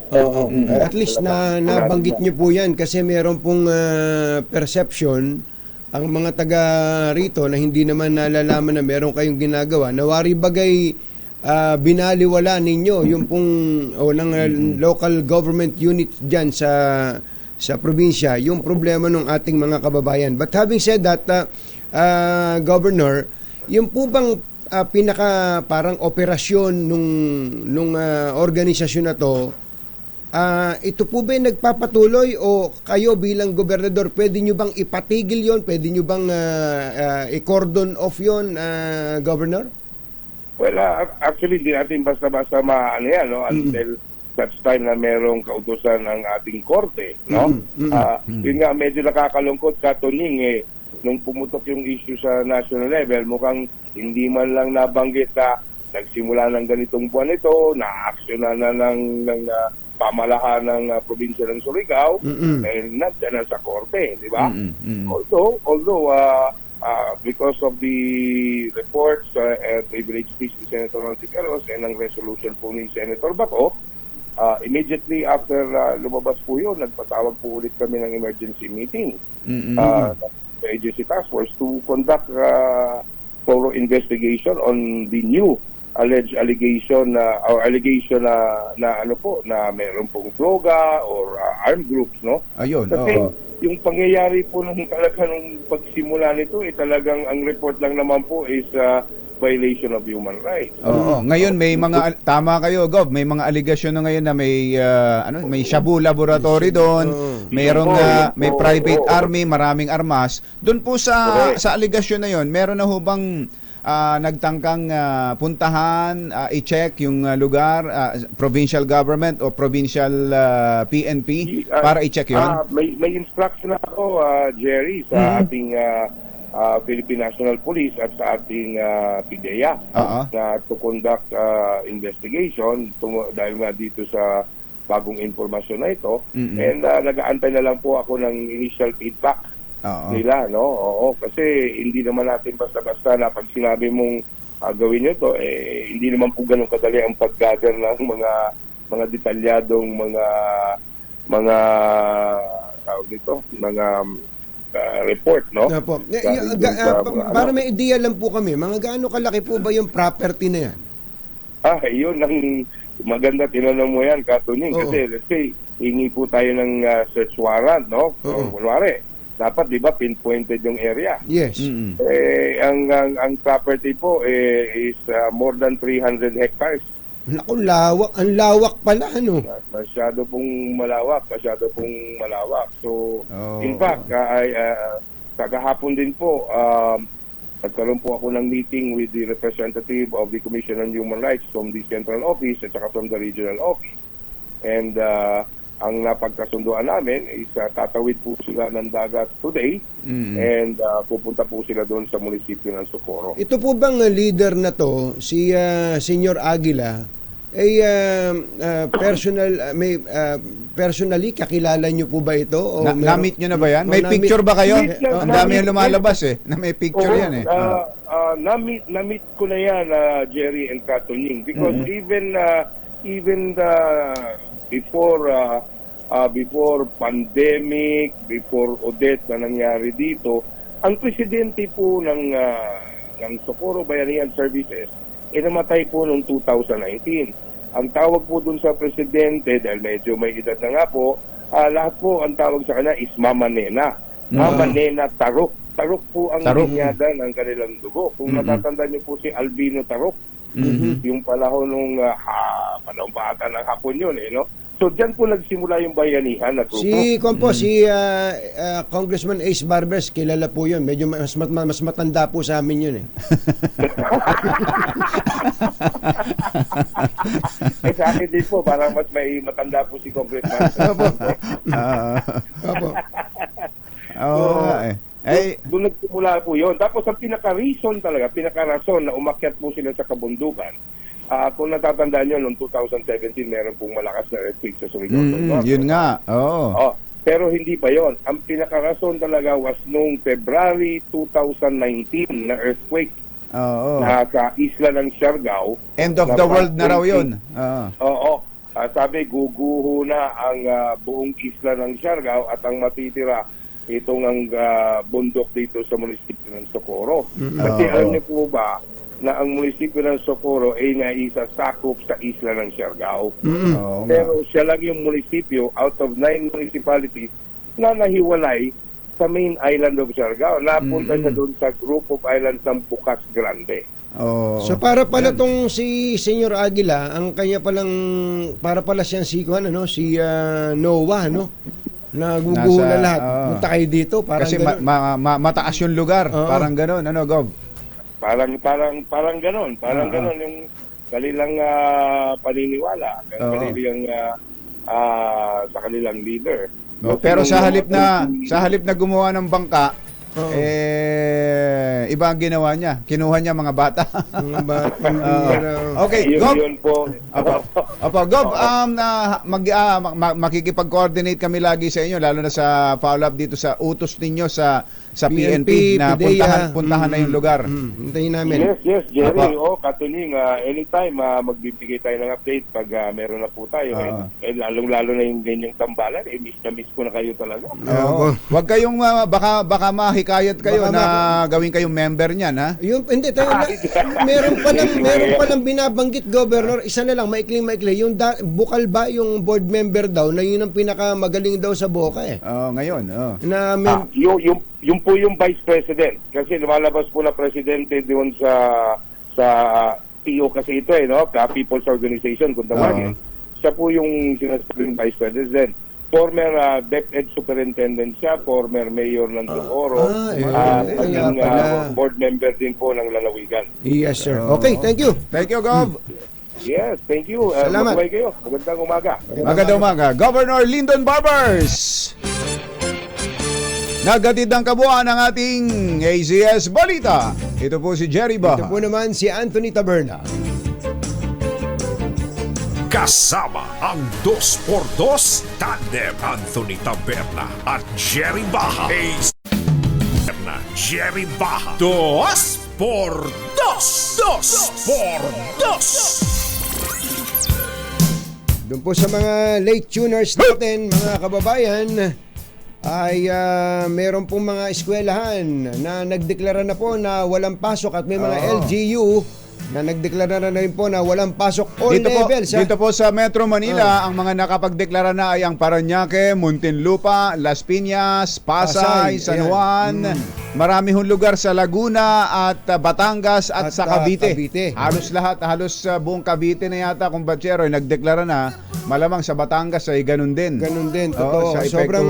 At least nabanggit nyo po yan kasi meron pong perception ang mga taga rito na hindi naman nalalaman na meron kayong ginagawa. Nawari bagay binaliwala ninyo yung pong ng local government unit dyan sa probinsya, yung problema ng ating mga kababayan. But having said that, Governor, yung po bang pinaka parang operasyon nung organisasyon na to ito po ba nagpapatuloy o kayo bilang gobernador, pwede nyo bang ipatigil yon? Pwede nyo bang i-cordon off yon, Governor? Well, actually, di natin basta-basta maano yan, no? Until such time na merong kautusan ng ating korte, no? Yun nga, medyo nakakalungkot, Katuning, nung pumutok yung issue sa national level, mukhang hindi man lang nabanggit na nagsimula ng ganitong buwan ito, na-actiona na ng pamalahan ng probinsya ng Surigao, dahil nandiyan na sa korte, di ba? Although because of the reports at privilege speech ni Senator Ontiveros and ang resolution po ni Senator Baco, immediately after lumabas po yun, nagpatawag po ulit kami ng emergency meeting the agency task force to conduct thorough investigation on the new alleged allegation na ano po na meron pong droga or armed groups, no? Ayun, kasi yung pangyayari po nung pagsimula nito talagang ang report lang naman po is violation of human rights. Oo, ngayon may mga tama kayo, Gov, may mga aligasyon na ngayon na may may Shabu laboratory doon, may private army, maraming armas. Doon po sa aligasyon na 'yon, meron na ho bang nagtangkang puntahan, i-check yung lugar, provincial government o provincial PNP para i-check yun? May instruction na ako, Jerry, sa ating Philippine National Police at sa ating PIDEA na to conduct investigation dahil nga dito sa bagong informasyon na ito. And nag-aantay na lang po ako ng initial feedback nila, no? Oo, kasi hindi naman natin basta-basta na pag sinabi mong gawin nyo to, hindi naman po ganun kadali ang pag-gather ng mga detalyadong mga report, no? Para may ideya lang po kami, mga gaano kalaki po ba yung property na yan? Yun ang maganda, tinanong mo yan, Katuning, kasi let's say, hingi po tayo ng search warrant, no? Kunwari, dapat, di ba, pinpointed yung area. Yes. Ang property po is more than 300 hectares. Naku, lawak. Ang lawak pala, ano? Masyado pong malawak. So, in fact, kagahapon din po, nagkaroon po ako ng meeting with the representative of the Commission on Human Rights from the Central Office at saka from the Regional Office. And ang napagkasunduan namin is tatawid po sila ng dagat today and pupunta po sila doon sa munisipyo ng Socorro. Ito po bang leader na to, si Senyor Aguila, ay personally kakilala niyo po ba ito? O Na-meet nyo na ba yan? May picture ba kayo? Ang dami yung lumalabas na may picture yan Na-meet ko na yan, Jerry and Katuning, because even before pandemic, before Odette na nangyari dito, ang presidente po ng Socorro Bayanihan Services namatay po noong 2019. Ang tawag po dun sa presidente, dahil medyo may edad na nga po, lahat po ang tawag sa kanya is Mama Nena. Mama Nena Tarok. Tarok po ang linyada ng kanilang dugo. Kung natatandaan niyo po si Albino Tarok, yung panahon nung panahon bata ng Hapon yun, no? So, dyan po nagsimula yung bayanihan na grupo. Si Congressman Ace Barbers, kilala po yun. Medyo mas matanda po sa amin yun, Sa akin din po, parang mas may matanda po si Congressman. Doon nagsimula po yun. Tapos ang pinaka-rason na umakyat po sila sa kabundukan, kung natatandaan nyo, noong 2017, meron pong malakas na earthquake sa Surigao. Yun nga. Pero hindi pa yon. Ang pinakarason talaga was noong February 2019 na earthquake na sa isla ng Siargao. End of the world na raw yun. Sabi, guguho na ang buong isla ng Siargao at ang matitira itong ang bundok dito sa munisipyo ng Socorro. Kasi alam niyo po ba na ang munisipyo ng Socorro ay naisasakop sa isla ng Siargao. Pero siya lang yung munisipyo out of 9 municipalities na nahiwalay sa main island of Siargao. Napunta siya doon sa group of islands ng Bukas Grande. So para pala tong si Senyor Aguila, ang kanya palang para pala siyang si Noah, no? Naguguho na lahat. Punta kayo dito, parang Kasi ganun. mataas yung lugar, parang gano'n, ano, Gov? Parang ganon. Parang ganon yung kanilang paniniwala. Kanilang sa kanilang leader. Pero sa halip na gumawa ng bangka, iba ang ginawa niya. Kinuha niya mga bata. Okay, Gov. Yun po. Opo, Gov, makikipag-coordinate kami lagi sa inyo, lalo na sa follow-up dito sa utos ninyo sa PNP na PDEA. puntahan na yung lugar. Hintayin namin. Yes, Jerry. Apa. Katuling, anytime magbibigay tayo ng update pag meron na po tayo. Lalong-lalo na yung ganyang tambalan. Miss na miss ko na kayo talaga. Wag kayong baka mahikayat kayo na gawin kayong member niyan, ha? Hindi tayo meron palang binabanggit, Governor, isa na lang maikling yung bukal ba yung board member daw na yun ang pinakamagaling daw sa Boca Ngayon. na Yung po yung vice president. Kasi lumalabas po na presidente doon sa PO kasi ito no? People's Organization kung tawagin. Siya po yung sinasabing vice president. Former DepEd superintendent siya, former mayor ng Socorro, naging board member din po ng Lalawigan. Yes, sir. Okay, thank you. Thank you, Gov. Yes, thank you. Salamat. Mabuhay kayo. Magandang umaga. Magandang umaga. Governor Lyndon Barbers. Naghatid ang kabuuan ng ating AZS Balita. Ito po si Jerry Baha. Ito po naman si Anthony Taberna. Kasama ang 2x2 tandem Anthony Taberna at Jerry Baja. Jerry Baja. 2x2. 2x2. Doon po sa mga late tuners natin, mga kababayan, ay meron pong mga eskwelahan na nagdeklara na po na walang pasok at may mga LGU na nagdeklara na rin po na walang pasok all levels. Dito po sa Metro Manila, ang mga nakapagdeklara na ay ang Parañaque, Muntinlupa, Las Piñas, Pasay, San Juan, marami hong lugar sa Laguna at Batangas at sa Cavite. Halos lahat, buong Cavite na yata kung batsero ay nagdeklara na. Malamang sa Batangas ay ganun din. Ganun din, totoo. Sobrang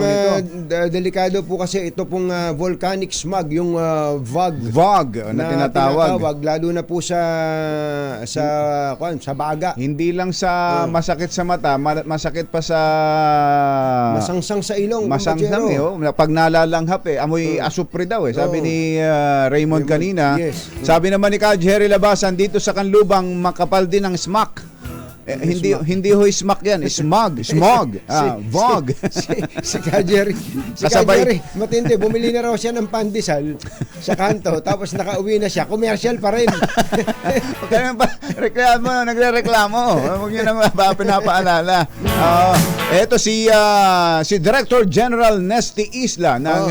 delikado po kasi ito pong volcanic smog, yung VOG na tinatawag. Lalo na po sa baga. Hindi lang sa masakit sa mata, masakit pa sa masangsang sa ilong. Masangsang pag nalalanghap amoy asupre daw sabi ni Raymond kanina. Yes. Sabi naman ni Ka Jerry Labasan, dito sa Kanlubang makapal din ang smack. Hindi ho smack yan, smog. VOG. Si Kajeri, matindi, bumili na raw siya ng pandesal sa kanto, tapos nakauwi na siya, commercial pa rin. Nagre-reklamo. Huwag nyo nang pinapaalala. Eto si Director General Nesty Isla ng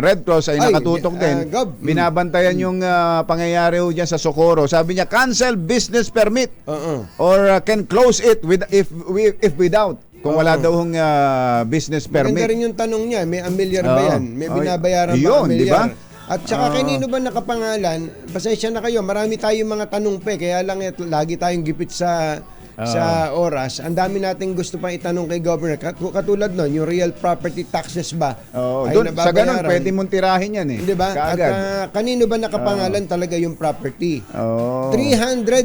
Red Cross ay nakatutok din. Binabantayan yung pangyayari ho dyan sa Socorro. Sabi niya, cancel business permit or can close it if without. Kung wala daw hong business permit. Maganda rin yung tanong niya, may amilyar ba yan? May binabayaran ba amilyar? Diba? At saka kanino ba nakapangalan? Pasensya na kayo, marami tayong mga tanong kaya lang lagi tayong gipit sa oras. Ang dami nating gusto pang itanong kay Governor. Katulad nun, yung real property taxes ba? Doon, sa ganun, pwede mong tirahin yan Diba? At kanino ba nakapangalan talaga yung property? 300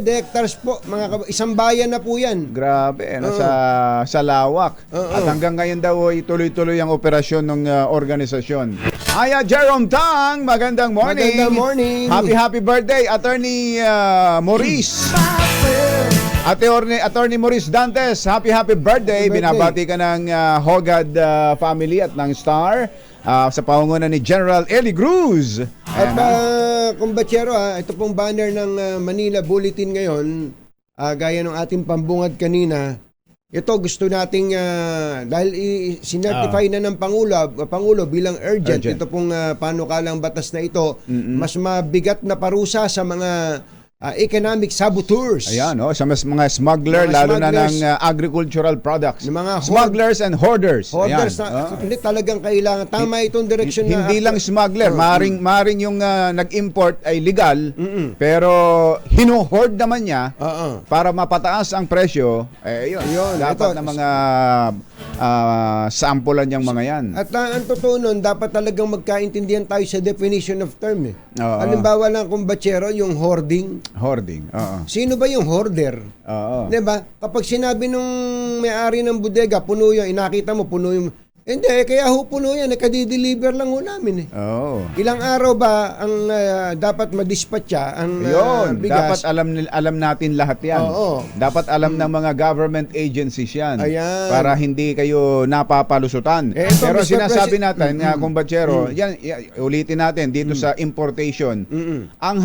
hectares po, isang bayan na po yan. Grabe, sa lawak. At hanggang ngayon daw, tuloy-tuloy ang operasyon ng organisasyon. Aya Jerome Tang, magandang morning. Magandang morning. Happy birthday, Attorney Maurice. Attorney Maurice Dantes, happy birthday. Binabati ka ng Hogad family at ng Star sa pangunguna ni General Eli Cruz. At kumbatsero, ito pong banner ng Manila Bulletin ngayon, gaya ng ating pambungad kanina, ito gusto nating dahil sinertify na ng Pangulo bilang urgent. Ito pong panukalang batas na ito, mas mabigat na parusa sa mga economic saboteurs. Ayan, sa mga smuggler, Mga lalo na smugglers. ng agricultural products. Ng mga smugglers and hoarders. Hoarders Ayan. na hindi talagang kailangan. Tama itong direction na. Hindi lang smuggler, maring yung nag-import ay legal, pero hino-hoard naman niya para mapataas ang presyo. Yun. Dapat Ito, na mga sampulan niyang mga yan. At ang totoo nun, dapat talagang magkaintindihan tayo sa definition of term. Oo. Halimbawa lang kung batsero, yung hoarding. Hoarding. Oo. Sino ba yung hoarder? Oo. Diba? Kapag sinabi nung may-ari ng bodega, puno yun, inakita mo, puno yung... Hindi, kaya puno yan, nakadi-deliver lang ho namin. Oo. Ilang araw ba ang dapat madispatcha ang Yun, bigas? dapat alam natin lahat yan. Oo. Dapat alam ng mga government agencies yan. Ayan. Para hindi kayo napapalusutan. Ito, Pero Mr. sinasabi President- natin, kumbatsero, yan, ulitin natin dito sa importation. Ang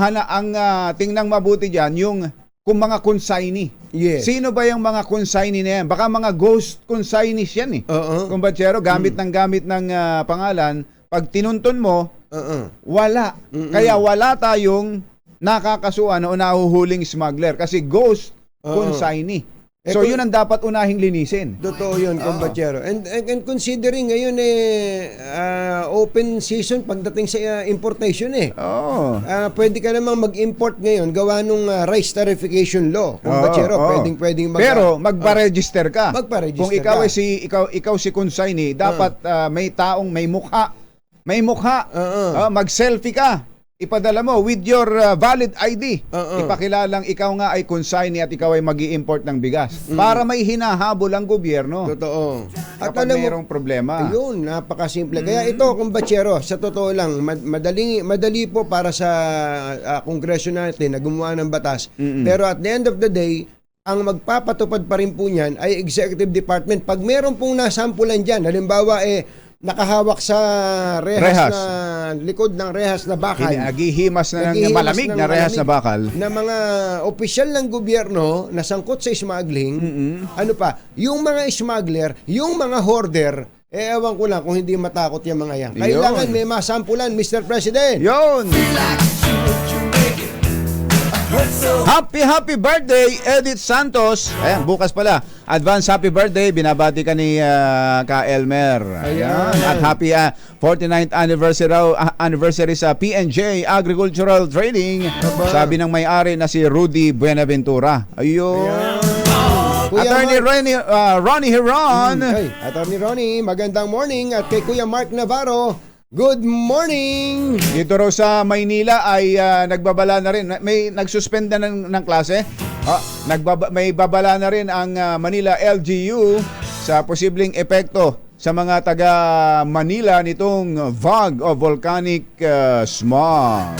tingnan mabuti diyan yung kung mga consignee. Yes. Sino ba yung mga consignee na yan? Baka mga ghost consignees yan eh. Oo. Kumbatsero, gamit ng pangalan, pag tinuntun mo, wala. Kaya wala tayong nakakasuhan o nahuhuling smuggler kasi ghost consignee. So yun ang dapat unahing linisin. Totoo yun, kumbatsero. And considering ngayon open season pagdating sa importation Oo. pwede ka namang mag-import ngayon gawa nung rice tarification law. Kumbatsero, Oo. pwedeng Pero magpa-register ka. Magpa-register Kung ikaw ka. ay ikaw si consignee, dapat may taong may mukha. Mag-selfie ka. Ipadala mo with your valid ID. Ipakilalang ikaw nga ay consignee at ikaw ay mag-i-import ng bigas. Para may hinahabol ang gobyerno. Totoo. Kapag mayroong problema. Ayun, napakasimple. Kaya ito, kumbatsero, sa totoo lang, madali po para sa kongreso natin na gumawa ng batas. Pero at the end of the day, ang magpapatupad pa rin po niyan ay executive department. Pag meron pong nasampulan dyan, halimbawa nakahawak sa rehas na likod ng rehas na bakal. Naghihimas na ng malamig na rehas na bakal. Na mga opisyal ng gobyerno na sangkot sa smuggling, yung mga smuggler, yung mga hoarder, ewan ko lang kung hindi matakot yung mga yan. Kailangan may masampulan, Mr. President. Yun! Happy birthday, Edith Santos. Ayan, bukas pala. Advance happy birthday. Binabati ka ni Ka Elmer. Ayan. At happy 49th anniversary sa PNJ Agricultural Trading. Sabi ng may-ari na si Rudy Buenaventura. Ayun. Attorney Ronnie Heron. Attorney Ronnie, magandang morning. At kay Kuya Mark Navarro, good morning! Dito raw sa Maynila ay nagbabala na rin. May nagsuspend na ng klase. May babala na rin ang Manila LGU sa posibleng epekto sa mga taga Manila nitong VOG o volcanic smog.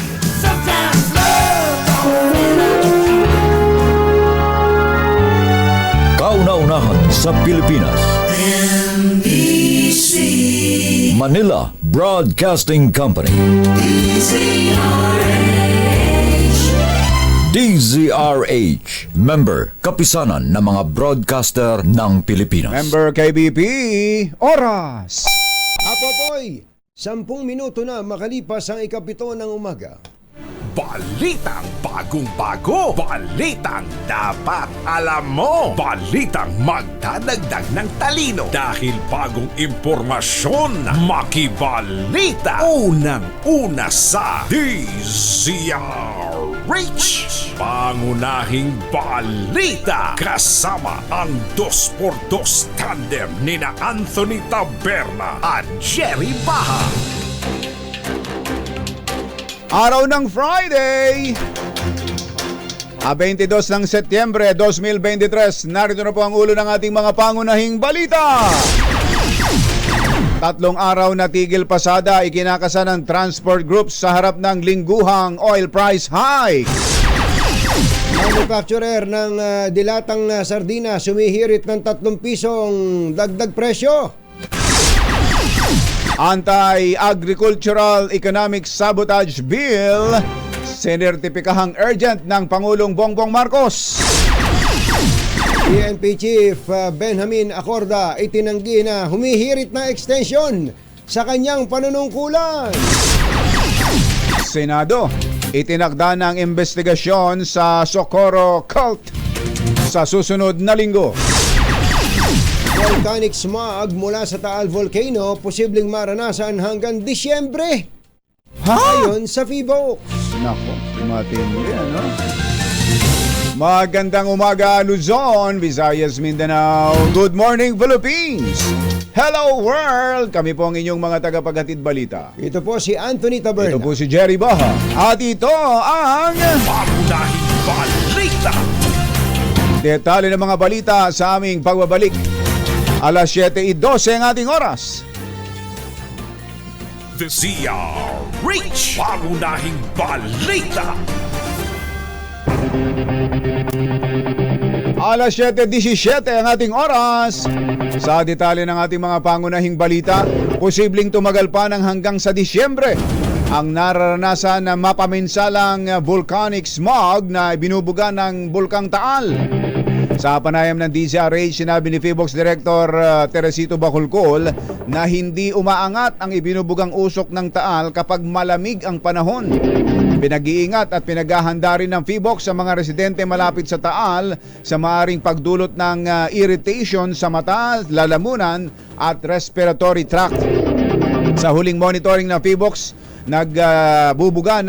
Kauna-unahan sa Pilipinas. Manila Broadcasting Company. DZRH. Member, kapisanan ng mga broadcaster ng Pilipinas. Member KBP, oras! Apopoy, 10 minuto na makalipas ang 7 ng umaga. Balitang bagong-bago. Balitang dapat alam mo. Balitang magdadagdag ng talino. Dahil bagong impormasyon. Makibalita. Unang-una sa DZRH. Pangunahing balita. Kasama ang 2x2 tandem nina Anthony Taberna at Jerry Baha. Araw ng Friday! 22 ng Setyembre 2023, narito na po ang ulo ng ating mga pangunahing balita. 3 araw na tigil pasada ikinakasa ng transport groups sa harap ng lingguhang oil price hike. Manufacturer ng dilatang sardina sumihirit ng 3 pisong dagdag presyo. Anti-Agricultural Economic Sabotage Bill sinertipikahang urgent ng Pangulong Bongbong Marcos. PNP Chief Benjamin Acorda itinanggi na humihirit na extension sa kanyang panunungkulan. Senado, Itinakda ng investigasyon sa Socorro Cult sa susunod na linggo. Volcanic smog mula sa Taal Volcano posibleng maranasan hanggang Disyembre. Ayon sa FIVOX. Nako, matindi ano? Magandang umaga Luzon, Visayas, Mindanao. Good morning Philippines. Hello world. Kami po ang inyong mga tagapaghatid balita. Ito po si Anthony Taberna. Ito po si Jerry Baha. At ito ang Pangunahing balita. detalye ng mga balita sa aming pagbabalik. Alas 7:12 ang ating oras. The CRH. Pangunahing balita. Alas 7:17 ang ating oras. Sa detalye ng ating mga pangunahing balita, posibleng tumagal pa ng hanggang sa Disyembre ang nararanasan na mapaminsalang volcanic smog na binubuga ng Bulkang Taal. Sa panayam ng DZRH, sinabi ni FIVOX Director Teresito Bacolcol na hindi umaangat ang ibinubugang usok ng Taal kapag malamig ang panahon. Pinag-iingat at pinaghahanda rin ng FIVOX sa mga residente malapit sa Taal sa maaring pagdulot ng irritation sa mata, lalamunan at respiratory tract. Sa huling monitoring ng FIVOX, nakapagbuga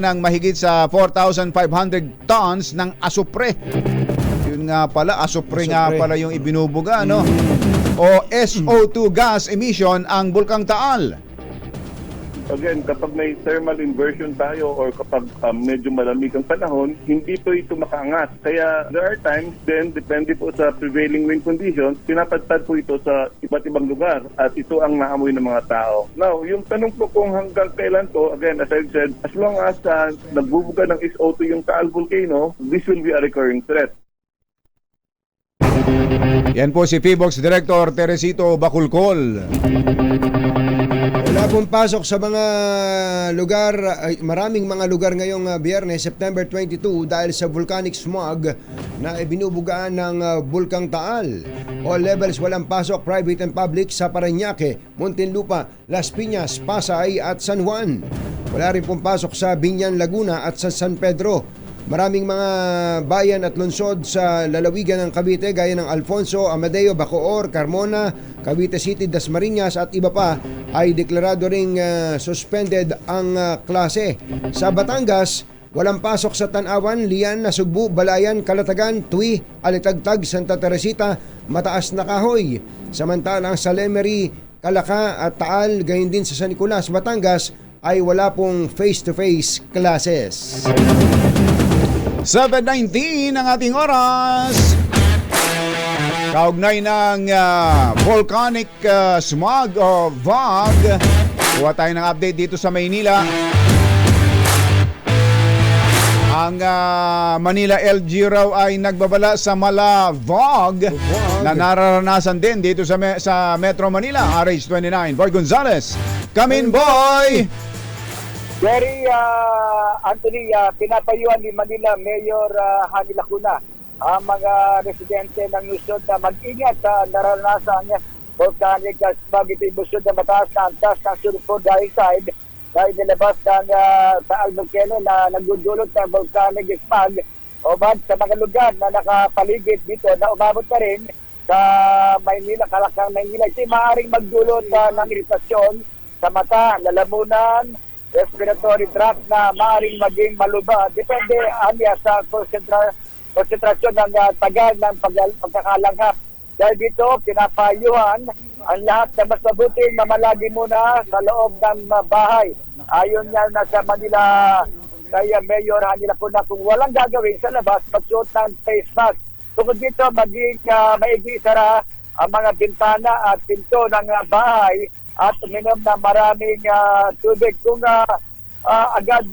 ng mahigit sa 4,500 tons ng asupre. Yun nga pala, asupre nga pala yung ibinubuga, no? O SO2 gas emission ang Bulkang Taal. Again, kapag may thermal inversion tayo or kapag medyo malamig ang panahon, hindi po ito makaangat. Kaya there are times then, depende po sa prevailing wind conditions, pinapadpad po ito sa iba't ibang lugar at ito ang naamoy ng mga tao. Now, yung tanong po kung hanggang kailan to, again, as I said, as long as nagbubuga ng SO2 yung Taal Volcano, this will be a recurring threat. Yan po si FIVOX Director Teresito Bacolcol. Wala pong pasok sa mga lugar, maraming mga lugar ngayong Biyernes, September 22 dahil sa volcanic smog na ibinubugaan ng Bulkang Taal. All levels walang pasok, private and public sa Parañaque, Muntinlupa, Las Piñas, Pasay at San Juan. Wala rin pong pasok sa Biñan, Laguna at sa San Pedro. Maraming mga bayan at lungsod sa lalawigan ng Cavite gaya ng Alfonso, Amadeo, Bacoor, Carmona, Cavite City, Dasmariñas at iba pa ay deklarado ring suspended ang klase. Sa Batangas, walang pasok sa Tanawan, Lian, Nasugbu, Balayan, Calatagan, Tui, Alitagtag, Santa Teresita, Mataas na Kahoy. Samantalang sa Lemery, Calaca at Taal, gayon din sa San Nicolas, Batangas ay wala pong face-to-face classes. 7:19 ang ating oras. Kaugnay ng volcanic smog o VOG, kuha tayo ng update dito sa Maynila. Ang Manila LG raw ay nagbabala sa mala VOG na nararanasan din dito sa Metro Manila. RH29, Boy Gonzales. Come in, boy! Jerry, Anthony, pinapayuhan ni Manila Mayor Hani Lacuna ang mga residente ng Luzon na mag-ingat sa naranasan niya volcanic smog. Ito'y busod na mataas na antas ng sulfur dioxide dahil nilabas ng Taal Volcano na nagdudulot ng volcanic smog o sa mga lugar na nakapaligid dito na umabot na rin sa Maynila, Kalakang Maynila. Ito'y maaaring magdulot ng iritasyon sa mata, lalamunan, respiratory tract na maaaring maging maluba. Depende anya sa konsentrasyon ng tagal ng pagkakalanghap. Dahil dito, pinapayuhan ang lahat na mas mabuting mamalagi muna sa loob ng bahay. Ayon nga na sa Manila kaya Mayor Hani Lacuna, kung walang gagawin sa labas, magsuot ng face mask. Tungkol dito, maging maigi isara ang mga bintana at pinto ng bahay at uminom na maraming tubig. Kung agad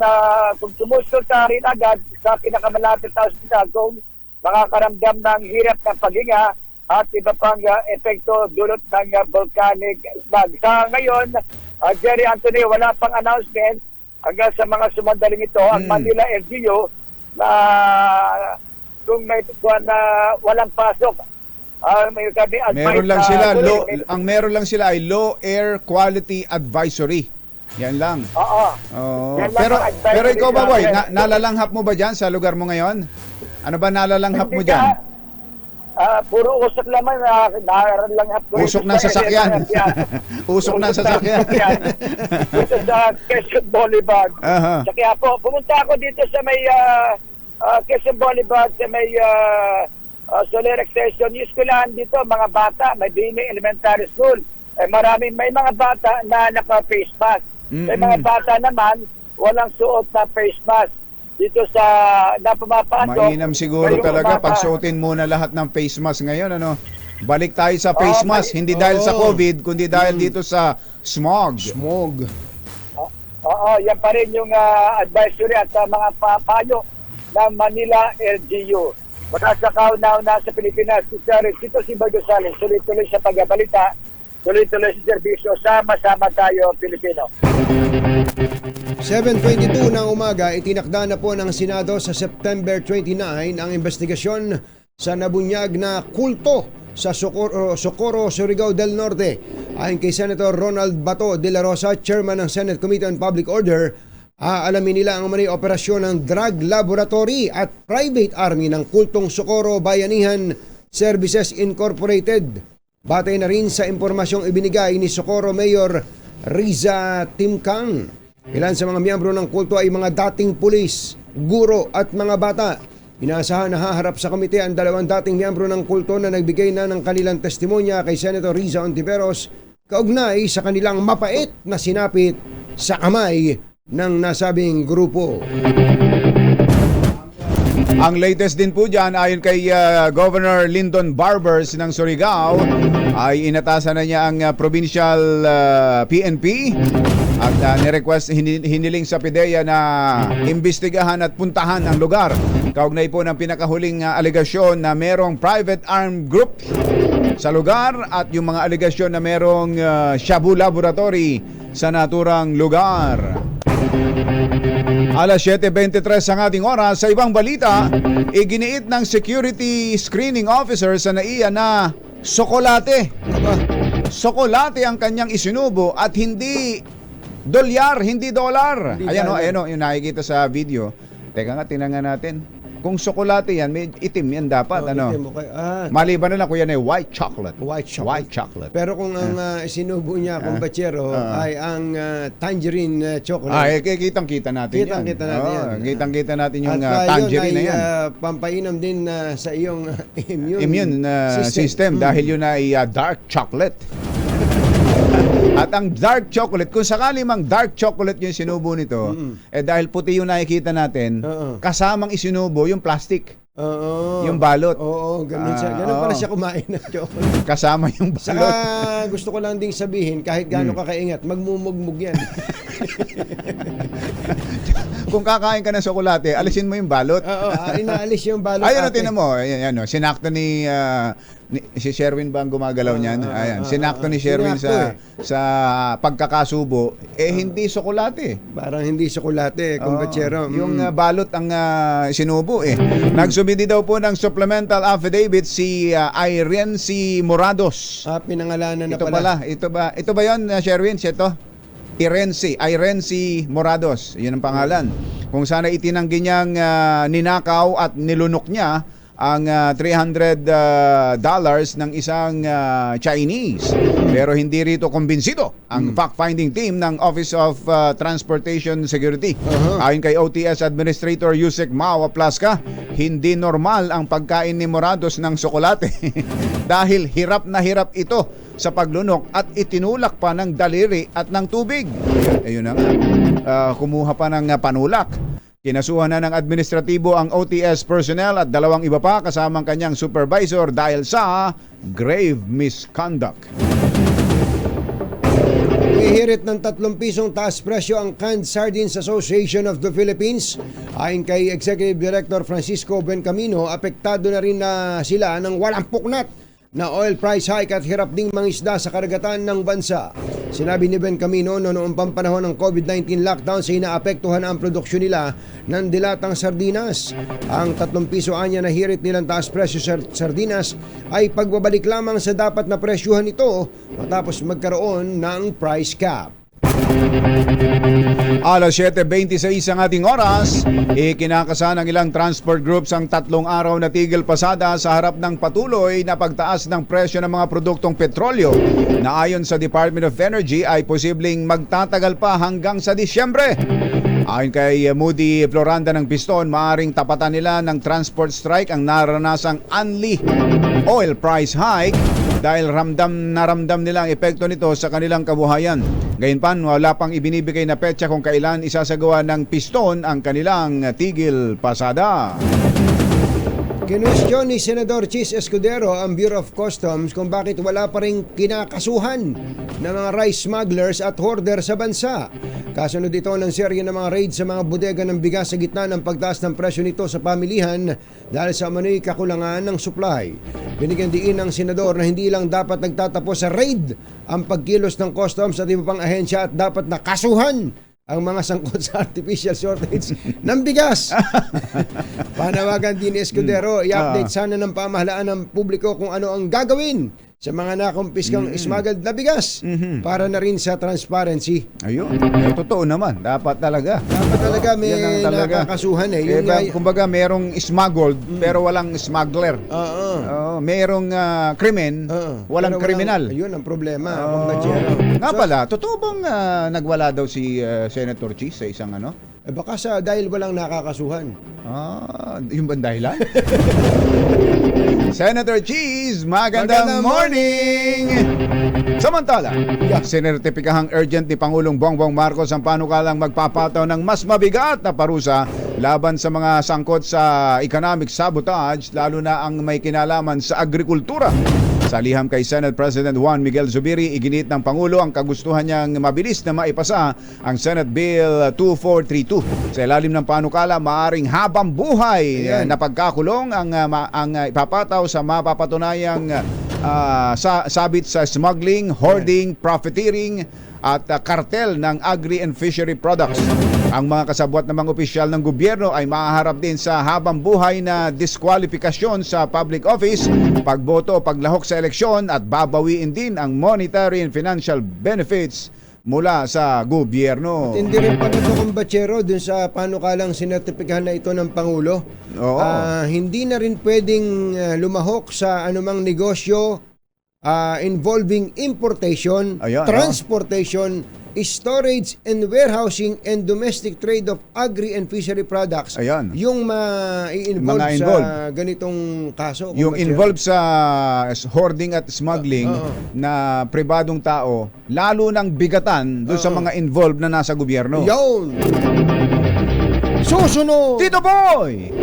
kung sumusulta rin agad sa pinakamalapit na ospital kung makakaramdam ng hirap ng paghinga at iba pang epekto dulot ng volcanic smog. Sa ngayon, Jerry, Anthony, wala pang announcement hanggang sa mga sumandaling ito. Ang Manila LGU na kung may walang pasok, meron lang sila ay low air quality advisory. Yan lang. Oo. Oo. Yan lang Pero, ang advice pero ikaw ko ba, boy, sa akin. nalalanghap mo ba dyan sa lugar mo ngayon? Ano ba nalalanghap mo dyan? Puro usok naman, naralanghap ko. Usok ng sasakyan. Usok ng sasakyan. Dito sa Quezon Boulevard. Aha. Sa kaya po, pumunta ako dito sa may Quezon Boulevard, sa may Soler Extension. Yung eskwelahan dito, mga bata, may Bini Elementary School. May mga bata na naka-face mask. May mga bata naman, walang suot na face mask. Dito sa napapasok. Mainam siguro talaga pagsuotin muna lahat ng face mask ngayon, ano? Balik tayo sa face mask, hindi dahil sa COVID, kundi dahil dito sa smog. Oo, yan pa rin yung advisory at mga papayo ng Manila LGU. Mula sa kauna-una sa Pilipinas, dito si Boy Gonzales, tuloy-tuloy sa pagbabalita, tuloy-tuloy sa serbisyo, sama-sama tayo Pilipino. 7:22 ng umaga, itinakda na po ng Senado sa September 29 ang investigasyon sa nabunyag na kulto sa Socorro, Surigao del Norte. Ayon kay Senator Ronald Bato de la Rosa, Chairman ng Senate Committee on Public Order, aalamin nila ang umano'y operasyon ng drug laboratory at private army ng kultong Socorro Bayanihan Services Incorporated. Batay na rin sa impormasyong ibinigay ni Socorro Mayor Riza Timkang. Ilan sa mga miyembro ng kulto ay mga dating pulis, guro at mga bata. Inaasahan na haharap sa komite ang 2 dating miyembro ng kulto na nagbigay na ng kanilang testimonya kay Senator Riza Ontiveros kaugnay sa kanilang mapait na sinapit sa kamay ng nasabing grupo. Ang latest din po dyan, ayon kay Governor Lyndon Barbers ng Surigao, ay inatasan na niya ang provincial PNP at nirequest, hiniling sa PIDEA na imbestigahan at puntahan ang lugar. Kaugnay po ng pinakahuling alegasyon na merong private armed group sa lugar at yung mga alegasyon na merong shabu laboratory sa naturang lugar. Alas 7:23 ang ating oras. Sa ibang balita, iginiit ng security screening officer sa NAIA na sokolate. Sokolate ang kanyang isinubo at hindi dolyar, hindi dolar. Ayan o, yung nakikita sa video. Teka nga, tingnan nga natin. Kung sokolate yan, may itim yan dapat. Itim, okay. Maliban na lang kung yan ay white chocolate. White chocolate. Pero kung ang sinubo niya, kumpatsero, ay ang tangerine chocolate. Kitang-kita natin yan. Kitang-kita natin yan. Kitang-kita natin yung at tangerine na yun yan. ay pampainom din sa iyong Immune system dahil yun ay dark chocolate. At ang dark chocolate, kung sakali mang dark chocolate yung sinubo nito, dahil puti yung nakikita natin, kasamang isinubo yung plastic. Yung balot. Oo, ganun siya. Ganun pala siya kumain ng chocolate. Kasama yung balot. Saka gusto ko lang ding sabihin, kahit gaano ka kaingat, magmumugmug yan. Kung kakain ka ng tsokolate, alisin mo yung balot. Oo, inaalis yung balot. Ayun, tinan mo. Ayan, sinakto ni si Sherwin ba ang gumagalaw niyan? Ayan, sinakto ni Sherwin sa pagkakasubo, hindi tsokolate. Parang hindi tsokolate, kumpatsero. Yung balot ang sinubo eh. Nagsubidi daw po ng supplemental affidavit si Irene C. Morados. Pinangalanan na Ito pala. Ito ba yun, Sherwin? Ito? Irene C. Morados. Yun ang pangalan. Kung sana itinanggi niyang ninakaw at nilunok niya ang $300 ng isang Chinese. Pero hindi rito kumbinsido ang fact-finding team ng Office of Transportation Security. Ayon kay OTS Administrator Yusek Mao Plaska, hindi normal ang pagkain ni Morados ng tsokolate dahil hirap na hirap ito sa paglunok at itinulak pa ng daliri at ng tubig. Ayun na nga. Kumuha pa ng panulak. Kinasuhan na ng administratibo ang OTS personnel at 2 iba pa kasamang kanyang supervisor dahil sa grave misconduct. Ihirit ng 3 pisong taas presyo ang Canned Sardines Association of the Philippines. Ayon kay Executive Director Francisco Bencamino, apektado na rin na sila ng walang puknat na oil price hike at hirap ding mangisda sa karagatan ng bansa. Sinabi ni Bencamino noong panahon ng COVID-19 lockdown sa inaapektuhan ang produksyon nila ng dilatang sardinas. Ang 3 piso anya na hirit nilang taas presyo sardinas ay pagbabalik lamang sa dapat na presyuhan ito matapos magkaroon ng price cap. Alas 7:26 ang ating oras, ikinakasa ng ilang transport groups ang 3 araw na tigil pasada sa harap ng patuloy na pagtaas ng presyo ng mga produktong petrolyo na ayon sa Department of Energy ay posibleng magtatagal pa hanggang sa Disyembre. Ayon kay Moody Floranda ng Piston, maaaring tapatan nila ng transport strike ang naranasang unli oil price hike dahil ramdam nila ang epekto nito sa kanilang kabuhayan. Gayunpan, wala pang ibinibigay na petsa kung kailan isasagawa ng Piston ang kanilang tigil pasada. Kinwestiyon ni Senador Chis Escudero ang Bureau of Customs kung bakit wala pa rin kinakasuhan ng mga rice smugglers at hoarder sa bansa. Kasunod ito ng serye ng mga raid sa mga bodega ng bigas sa gitna ng pagtaas ng presyo nito sa pamilihan dahil sa umano'y kakulangan ng supply. Binigyan diin ng senador na hindi lang dapat nagtatapos sa raid ang pagkilos ng customs at iba pang ahensya at dapat nakasuhan ang mga sangkot sa artificial shortage ng bigas. Panawagan din ni Escudero, i-update sana ng pamahalaan ng publiko kung ano ang gagawin sa mga nakumpiskang smuggled na bigas para na rin sa transparency. Ayun, totoo naman. Dapat talaga. Dapat talaga may Yan ang talaga. nakakasuhan eh. Yun nga, Kumbaga merong smuggled pero walang smuggler. Merong krimen, walang pero kriminal. Ayun ang problema. Nga pala, totoo bang nagwala daw si Senator Cheese sa isang ano? Baka dahil walang nakakasuhan. Yung bang dahilan? Senator Cheese, magandang morning! Samantala, sinertipikahang urgent ni Pangulong Bongbong Marcos ang panukalang magpapataw ng mas mabigat na parusa laban sa mga sangkot sa economic sabotage, lalo na ang may kinalaman sa agrikultura. Sa liham kay Senate President Juan Miguel Zubiri, iginit ng Pangulo ang kagustuhan niyang mabilis na maipasa ang Senate Bill 2432. Sa ilalim ng panukala, maaring habang buhay na pagkakulong ang ipapataw sa mapapatunayang sabit sa smuggling, hoarding, profiteering at kartel ng agri and fishery products. Ang mga kasabwat ng mga opisyal ng gobyerno ay mahaharap din sa habang buhay na diskwalifikasyon sa public office, pagboto o paglahok sa eleksyon at babawiin din ang monetary and financial benefits mula sa gobyerno. At hindi rin pala ito kumbatsero dun sa panukalang sinertipikahan na ito ng Pangulo. Hindi na rin pwedeng lumahok sa anumang negosyo involving importation, transportation, storage and warehousing and domestic trade of agri and fishery products. Yung ma-involve sa ganitong kaso. Yung involved sa hoarding at smuggling na pribadong tao, lalo nang bigatan doon sa mga involved na nasa gobyerno. Yun! Susunod! Tito Boy!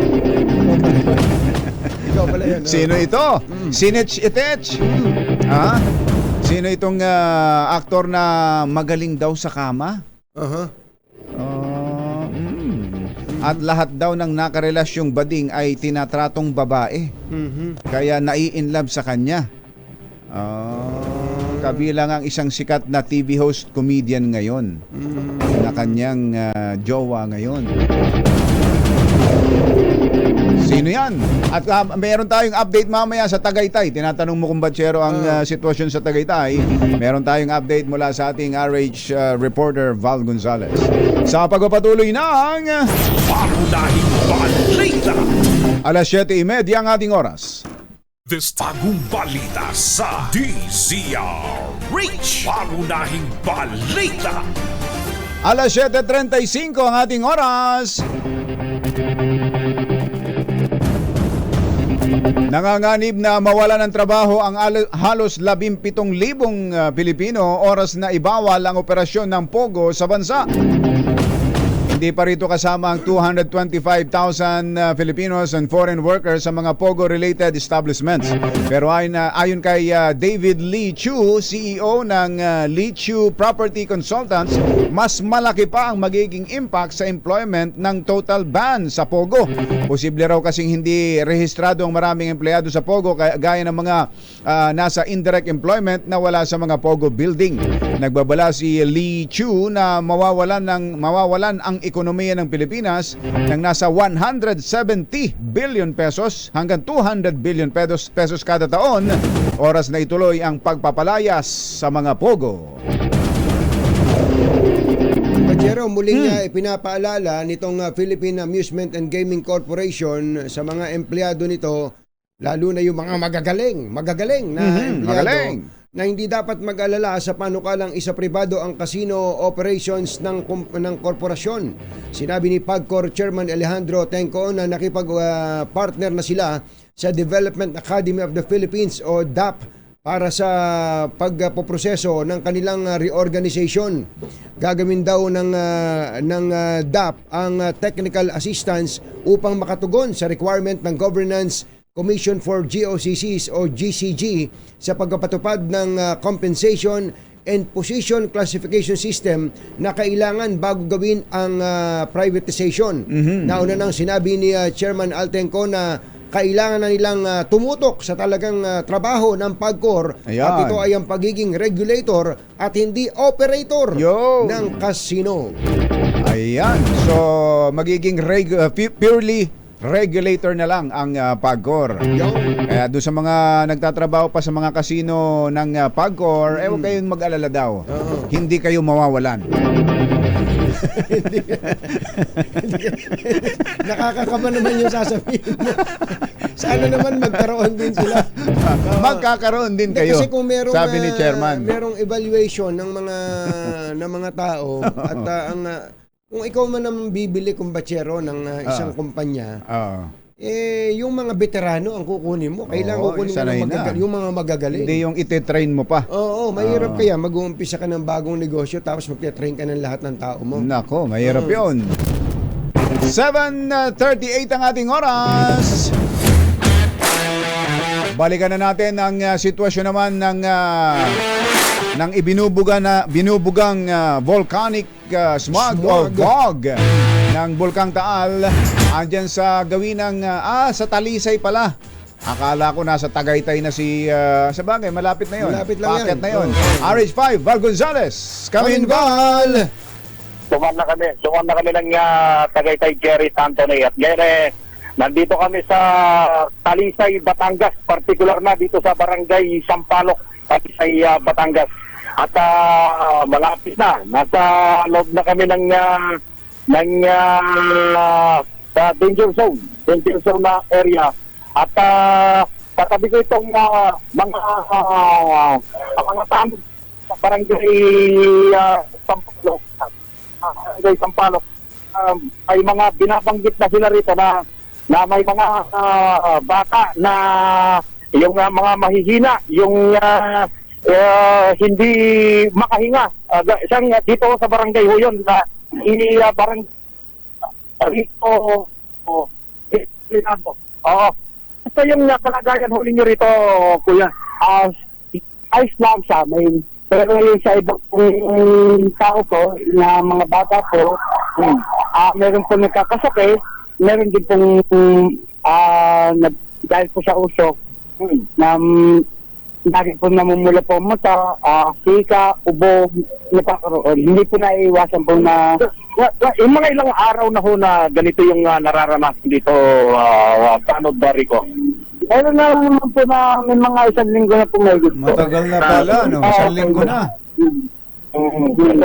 Ikaw pala yan. Sino ito? Sinech Itech? Sino itong aktor na magaling daw sa kama? At lahat daw ng nakarelasyong bading ay tinatratong babae. Kaya nai-inlove sa kanya. Kabilang ang isang sikat na TV host comedian ngayon na kanyang jowa ngayon. Sino yan? At meron tayong update mamaya sa Tagaytay. Tinatanong mo kung batsero ang sitwasyon sa Tagaytay. Meron tayong update mula sa ating RH reporter Val Gonzalez. Sa pagpapatuloy ng Pangunahing balita. Alas 7:30 ang ating oras. This bagong balita sa DZRH. Pangunahing balita. Alas 7:35 ang ating oras. Nanganganib na mawalan ng trabaho ang halos 17,000 Pilipino oras na ibawal ang operasyon ng Pogo sa bansa. Hindi pa rito kasama ang 225,000 Filipinos and foreign workers sa mga Pogo-related establishments. Pero ayon kay David Lee Chu, CEO ng Lee Chu Property Consultants, mas malaki pa ang magiging impact sa employment ng total ban sa Pogo. Posible raw kasing hindi rehistrado ang maraming empleyado sa Pogo gaya ng mga nasa indirect employment na wala sa mga Pogo building. Nagbabala si Lee Chu na mawawalan ang ekonomiya ng Pilipinas ng nasa 170 billion pesos hanggang 200 billion pesos kada taon oras na ituloy ang pagpapalayas sa mga Pogo. Pachero, muling pinapaalala nitong Philippine Amusement and Gaming Corporation sa mga empleyado nito, lalo na yung mga magagaling na empleyado, magaling. na hindi dapat mag-alala sa panukalang isa pribado ang casino operations ng korporasyon. Sinabi ni PAGCOR Chairman Alejandro Tenco na nakipag-partner na sila sa Development Academy of the Philippines o DAP para sa pagpoproseso ng kanilang reorganization. Gagawin daw ng DAP ang technical assistance upang makatugon sa requirement ng Governance Commission for GOCCs o GCG sa pagpapatupad ng compensation and position classification system na kailangan bago gawin ang privatization. Nauna nang sinabi ni Chairman Altenco na kailangan na nilang tumutok sa talagang trabaho ng PAGCOR at ito ay ang pagiging regulator at hindi operator ng casino. Ayan. So, magiging purely regulator na lang ang PAGCOR. Kaya doon sa mga nagtatrabaho pa sa mga casino ng PAGCOR, huwag kayong mag-alala daw. Hindi kayo mawawalan. Nakakakaba naman yung sasabihin mo. Sana naman magkaroon din sila. Magkakaroon din kayo. Kasi kung merong, sabi ni Chairman. Merong evaluation ng mga tao at kung ikaw man ang bibili kung bachero ng isang kumpanya, yung mga veterano ang kukunin mo. Kailangan kukunin mo yung mga magagaling. Hindi yung ite-train mo pa. Oo, mahirap kaya mag-uumpisa ka ng bagong negosyo tapos magte-train ka ng lahat ng tao mo. Nako, mahirap yun. 7:38 ang ating oras. Balikan na natin ang sitwasyon naman ng binubugang volcanic smog o fog ng Bulkang Taal andyan sa gawin ng sa Talisay pala. Akala ko nasa Tagaytay na sa bagay, malapit na 'yon. Malapit lang Packet yan. na 'yon. RH5 Val Gonzales. Come in, Val. Suman na kami ng Tagaytay Jerry Anthony at ngayon nandito kami sa Talisay, Batangas, particular na dito sa Barangay Sampaloc, Talisay, Batangas. At malapit na, nasa loob na kami ng danger zone na area. At katabi ko itong mga tamo sa Barangay Sampaloc. Barangay Sampaloc, ay mga binabanggit na sila rito na may mga bata na yung mga mahihina, yung hindi makahinga. Isang dito sa barangay ho yun, barangay rito. Ito yung kalagayan huli nyo rito, kuya. Ayos lang sa amin. Pero yung sa ibang tao ko, na mga bata ko, meron po nagkakasakit, meron din pong dahil po sa usok, na lagi po namumula po ang mata, sika, ubo, napakaroon. Hindi po naiiwasan po na yung mga ilang araw na ho na ganito yung nararanasan dito, Tanod Barico. Meron na naman po na may mga isang linggo na po may gusto. Matagal na pala, no? Isang linggo na.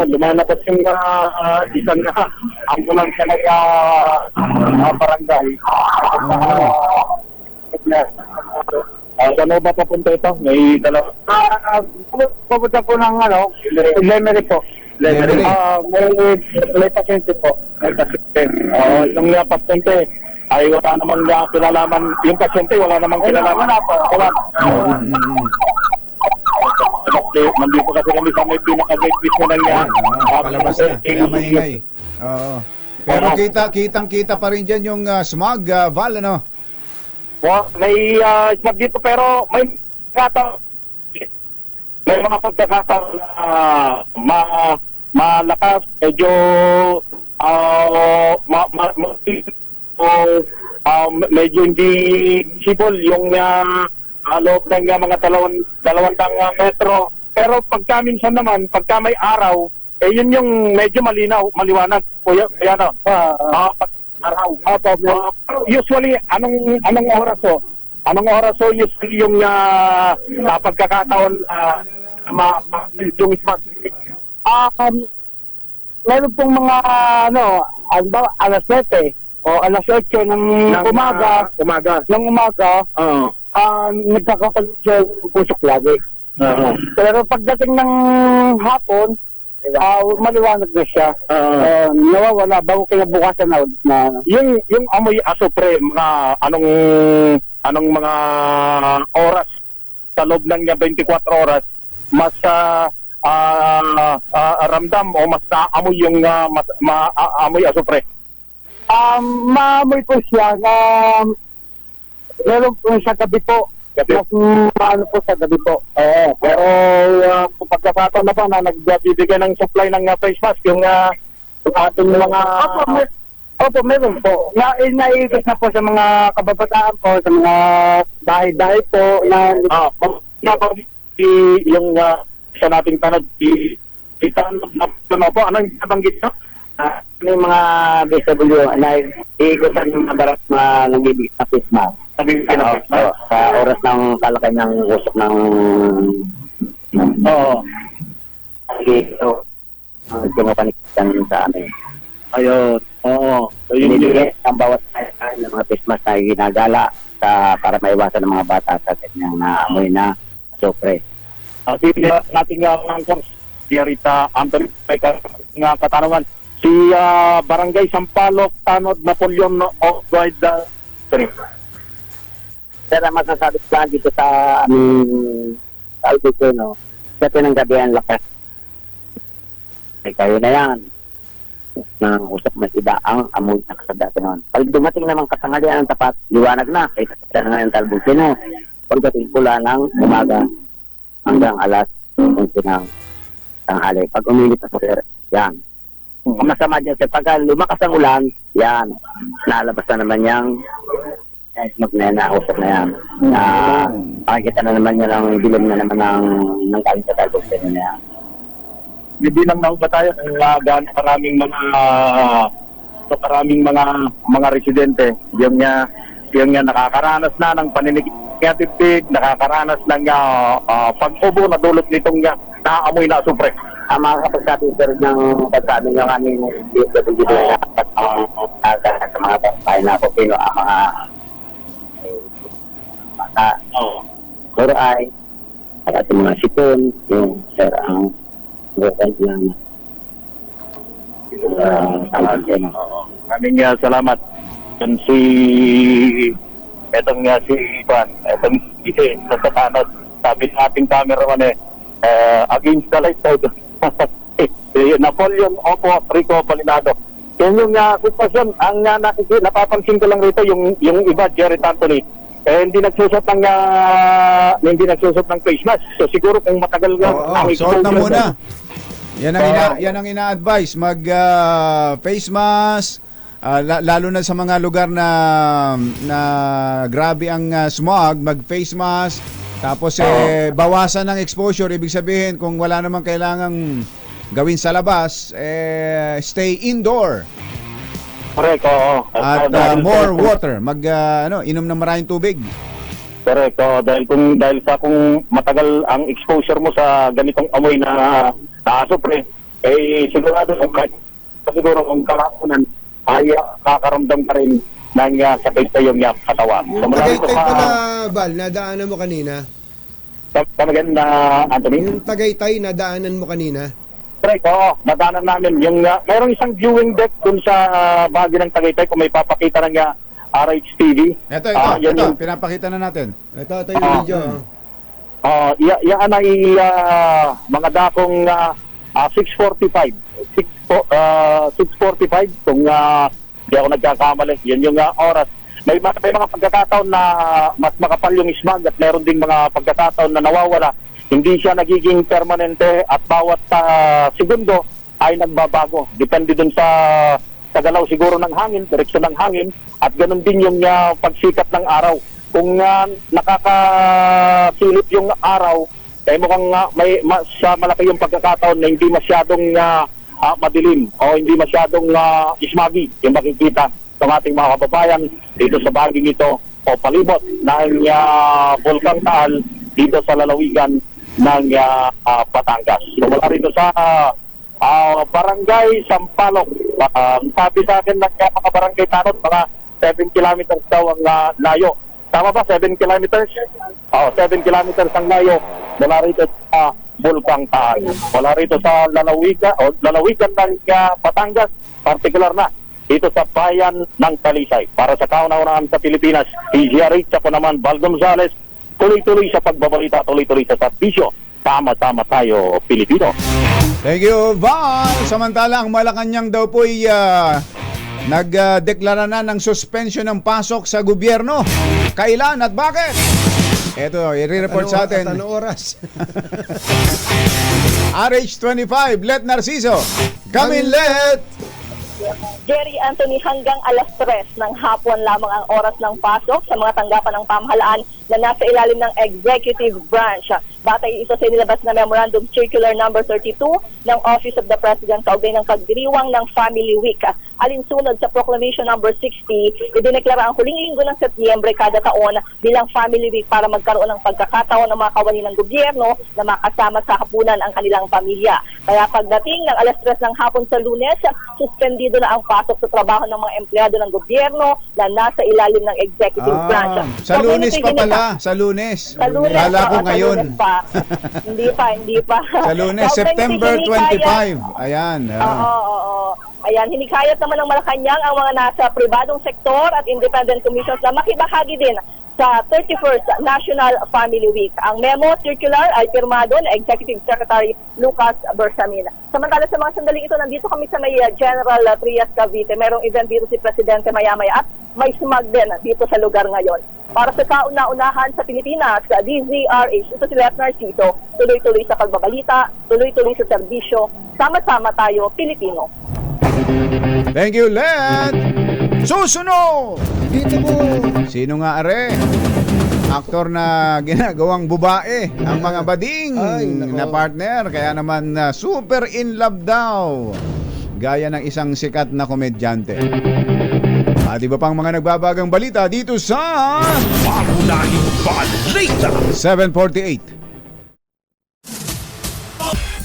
Lumalabas yung isang ambulansya na barangay. Ano ba papunta ito? May dalawa. Papunta po ng Lemery po. Lemery. May pasyente po. May pasyente. Yung pasyente ay wala namang kinalaman. Yung pasyente wala namang kinalaman. Wala. Nandito kasi kami sa may pinaka-gate mismo ng palabas na. Kaya maingay. Oo. Pero kitang-kita pa rin dyan yung smog, Val, ano? May smog dito pero may mga pagkakataon na malakas, medyo medyo hindi visible yung loob ng mga dalawang metro. Pero pagka minsan naman, pagka may araw, yun yung medyo maliwanag. Kuya, araw. Usually, anong oras o? Anong oras o usually yung pagkakataon yung smart? meron pong mga alas 7 o alas 8 ng umaga, ng umaga, nagkakapalit siya ng pusok lagi. Pero pagdating ng hapon, maliwanag na siya. Nawawala bago kinabukasan na yung amoy asupre, mga anong mga oras sa loob ng 24 oras, mas ramdam o mas naamoy yung amoy asupre. Maamoy po siya na meron po sa gabi po. Mas po sa gabi po. Pero kung pagkakataon na pa na nagbibigay ng supply ng face mask, yung ating mga... Opo, meron po. Naiigos na po sa mga kababataan po, sa mga dahi-dahi po. Yung sa nating tanod, po, anong nabanggit nyo? May mga BSW na iikutan yung mga barat na nangbibigay na face mask. Sa oras ng kalakay ng usok ng... Pinapanikitan sa amin. Ayun. Binibigay ang bawat ng mga face mask na ginagala para maiwasan ng mga bata sa kanyang naamoy na sopre. Nating angkor, si Rita Anthony, may katanungan. Si Barangay Sampaloc, Tanod, Napoleon, Off-Guide, Sir, ang masasabi ko lang dito sa aming Albuquerque, no? Sa pinanggabihan lakas. Ay kayo na yan. Nang usap mas iba ang amoy na kasagdati noon. Pag dumating naman kasangalian ng tapat, liwanag na. Kaya sa nga yung Albuquerque, no? Pagdating pula ng umaga hanggang alas 11 ng tanghali. Pag umilit na sir, yan. Ang masama dyan, sir, pagka lumakas ang ulan, yan. Nalabas na naman yung usap na yan. Makikita na naman niya ng dilim na naman ng galing sa Albuquerque na yan. Hindi lang na ba tayo maraming mga residente yung nakakaranas na ng paninig tibig, nakakaranas ng pag-ubo na dulot nitong naamoy na asupre. Ang mga kapagsabi sir ng pagsabi ng aming DSWD na sa mga bahay na Pilipino ang mga ay at ating mga sipon, yung sir ang lang Maraming salamat. Yan etong sa Tanod, sabi ng ating cameraman against the light side. Napoleon Opo Rico Balinado. Yan yung sitwasyon. Ang napapansin ko lang rito yung iba, Jerry Anthony, hindi nagsusot ng face mask. So siguro kung matagal suot na muna. Yan ang ina-advise, mag face mask, lalo na sa mga lugar na grabe ang smog, mag face mask. Tapos bawasan ng exposure, ibig sabihin kung wala namang kailangang gawin sa labas, stay indoor. Correct, oo. At more water, inom ng maraming tubig. Correct, dahil kung matagal ang exposure mo sa ganitong amoy na asupre, sigurado kung kalakunan ay kakaramdam ka rin ng sakit sa iyong katawan. So, Tagaytay pala, Val, nadaanan mo kanina. Tamagan na, Anthony? Yung Tagaytay, nadaanan mo kanina. Correct, nadaanan namin. Mayroong isang viewing deck dun sa bahagi ng Tagaytay kung may papakita ng RHTV. Ito, pinapakita na natin. Ito yung video. Yan ay mga dakong 6:45 kung di ako nagkakamali. Yan yung oras. May mga pagkakataon na mas makapal yung smog at meron ding mga pagkakataon na nawawala. Hindi siya nagiging permanente at bawat segundo ay nagbabago. Depende dun sa galaw siguro ng hangin, direksyon ng hangin, at ganun din yung pagsikat ng araw. Kung nakakasilip yung araw, mukhang malaki yung pagkakataon na hindi masyadong madilim o hindi masyadong smoggy yung makikita ng ating mga kababayan dito sa baging ito o palibot ng Bulkang Taal dito sa lalawigan ng Batangas. So mula rito sa Barangay Sampaloc. Sabi sa akin ng mga barangay tanod, mga 7 kilometers daw ang layo. Tama ba? 7 kilometers? 7 kilometers ang layo mula rito sa Bulkang Taal. Mula rito sa lalawigan ng Batangas, particular na dito sa bayan ng Talisay. Para sa kauna-unahan sa Pilipinas, DZRH, ako naman, Val Gonzales, tuloy-tuloy sa pagbabalita, tuloy-tuloy sa serbisyo. Tama-tama tayo, Pilipino. Thank you, Val. Samantala, ang Malacanang daw po'y nagdeklara na ng suspension ng pasok sa gobyerno. Kailan at bakit? Ito, i-report sa atin. At anong oras? RH25, Let Narciso. Come in, Let! Jerry Anthony, hanggang alas 3 ng hapon lamang ang oras ng pasok sa mga tanggapan ng pamahalaan na nasa ilalim ng executive branch. Batay ito sa inilabas na Memorandum Circular Number 32 ng Office of the President kaugnay ng pagdiriwang ng Family Week. Alinsunod sa Proclamation Number 60, idineklara ang huling linggo ng Setyembre kada taon bilang Family Week para magkaroon ng pagkakataon ng mga kawani ng gobyerno na makasama sa hapunan ang kanilang pamilya. Kaya pagdating ng alas 3 ng hapon sa Lunes, suspendido na ang pasok sa trabaho ng mga empleyado ng gobyerno na nasa ilalim ng executive branch. Sa Lunes pa pala, sa Lunes. Sa Lunes, Kala ko ngayon. Sa Lunes pa. hindi pa. Sa Lunes, September 25. Ayan. Oo. Ayan, hinikayat naman ng Malacanang ang mga nasa pribadong sektor at independent commissions na makibahagi din sa 31st National Family Week. Ang memo circular ay pirmado ng Executive Secretary Lucas Bersamin. Samantala sa mga sandaling ito, nandito kami sa may General Trias Cavite. Merong event dito si Presidente maya-maya at may smog din dito sa lugar ngayon. Para sa kauna-unahan sa Pilipinas, sa DZRH, ito si Let Narciso, tuloy-tuloy sa pagbabalita, tuloy-tuloy sa serbisyo, sama-sama tayo, Pilipino. Thank you, Let! Susunod! Dito mo. Sino nga are? Aktor na ginagawang babae ang mga bading Ay, nako. na partner. Kaya naman super in love daw. Gaya ng isang sikat na komedyante. At iba pang mga nagbabagang balita dito sa Pangunahing balita. 748.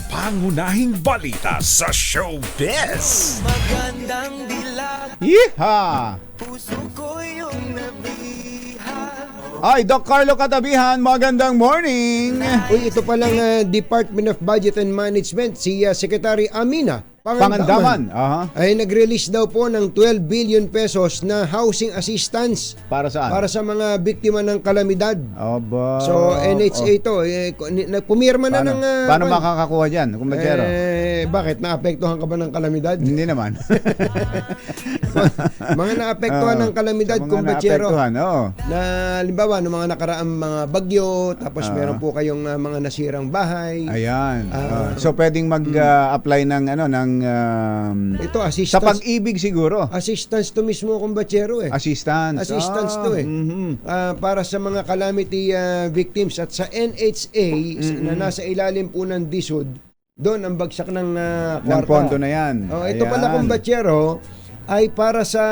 Pangunahing balita sa showbiz. Magandang dilag, Yeehaw! puso ko yung nabiha. Ay, Doc Carlo Katabihan, magandang morning! Uy, ito palang Department of Budget and Management, si Secretary Amina Pangandaman. Aha. ay nag-release daw po ng 12 billion pesos na housing assistance Para saan? para sa mga biktima ng kalamidad. Aba. So, NHA to, pumirma na ng... Paano makakakuha dyan, kumbachero? Bakit? Naapektuhan ka ba ng kalamidad? Hindi naman. Mga naapektuhan ng kalamidad, Sa mga kumbachero. naapektuhan, oo. Na, halimbawa, ng mga nakaraang mga bagyo, tapos meron po kayong mga nasirang bahay. Ayan. So pwedeng mag-apply ng Ito, sa assistance. pag-ibig siguro. Assistance to mismo, kumbachero eh. Assistance. Assistance to eh. Para sa mga calamity victims at sa NHA na nasa ilalim po ng DSUD, doon ang bagsak ng Ng kwarta. pondo na yan. Ito Ayan. pala, kumbachero, ay para sa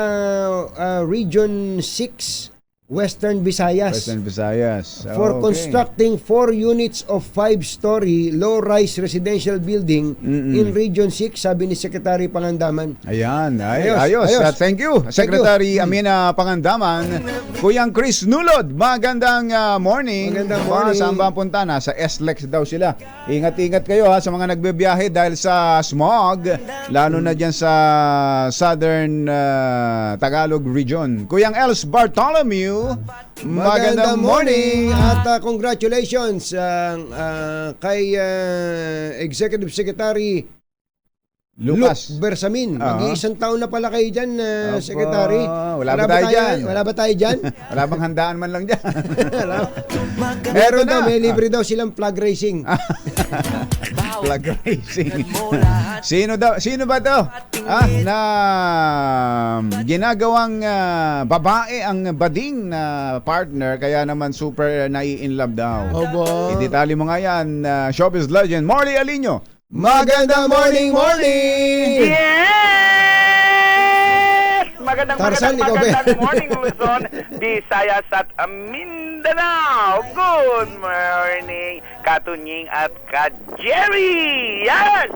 Region 6, Western Visayas. Western Visayas. For Okay. constructing 4 units of 5-story low-rise residential building in Region 6, sabi ni Secretary Pangandaman. Ayan. Ayos. Ayos. Thank you, Secretary Amina Pangandaman. Kuyang Chris Nulod, magandang morning. Magandang morning. Saan ba ang punta? Nasa SLEX daw sila. Ingat-ingat kayo sa mga nagbibiyahe dahil sa smog, lalo na dyan sa Southern Tagalog region. Kuyang Els Bartholomew, magandang morning. At congratulations kay Executive Secretary Lucas Luc Bersamin. Ah. Mag-iisang taon na pala kayo dyan, Aba, Secretary. wala ba tayo dyan? Wala ba tayo dyan? Wala bang handaan man lang dyan? Meron daw, na. may libre daw silang flag racing. Flag racing. Sino ba to? Na ginagawang babae ang bading na partner, kaya naman super nai-inlove daw. Obo. Idetali mo nga yan, showbiz legend Marley Alino. Magandang morning! Yes! Magandang Tarzan, ikaw ba? morning, Luzon, Visayas at Mindanao. Good morning, Katunying at Ka-Jerry! Yes!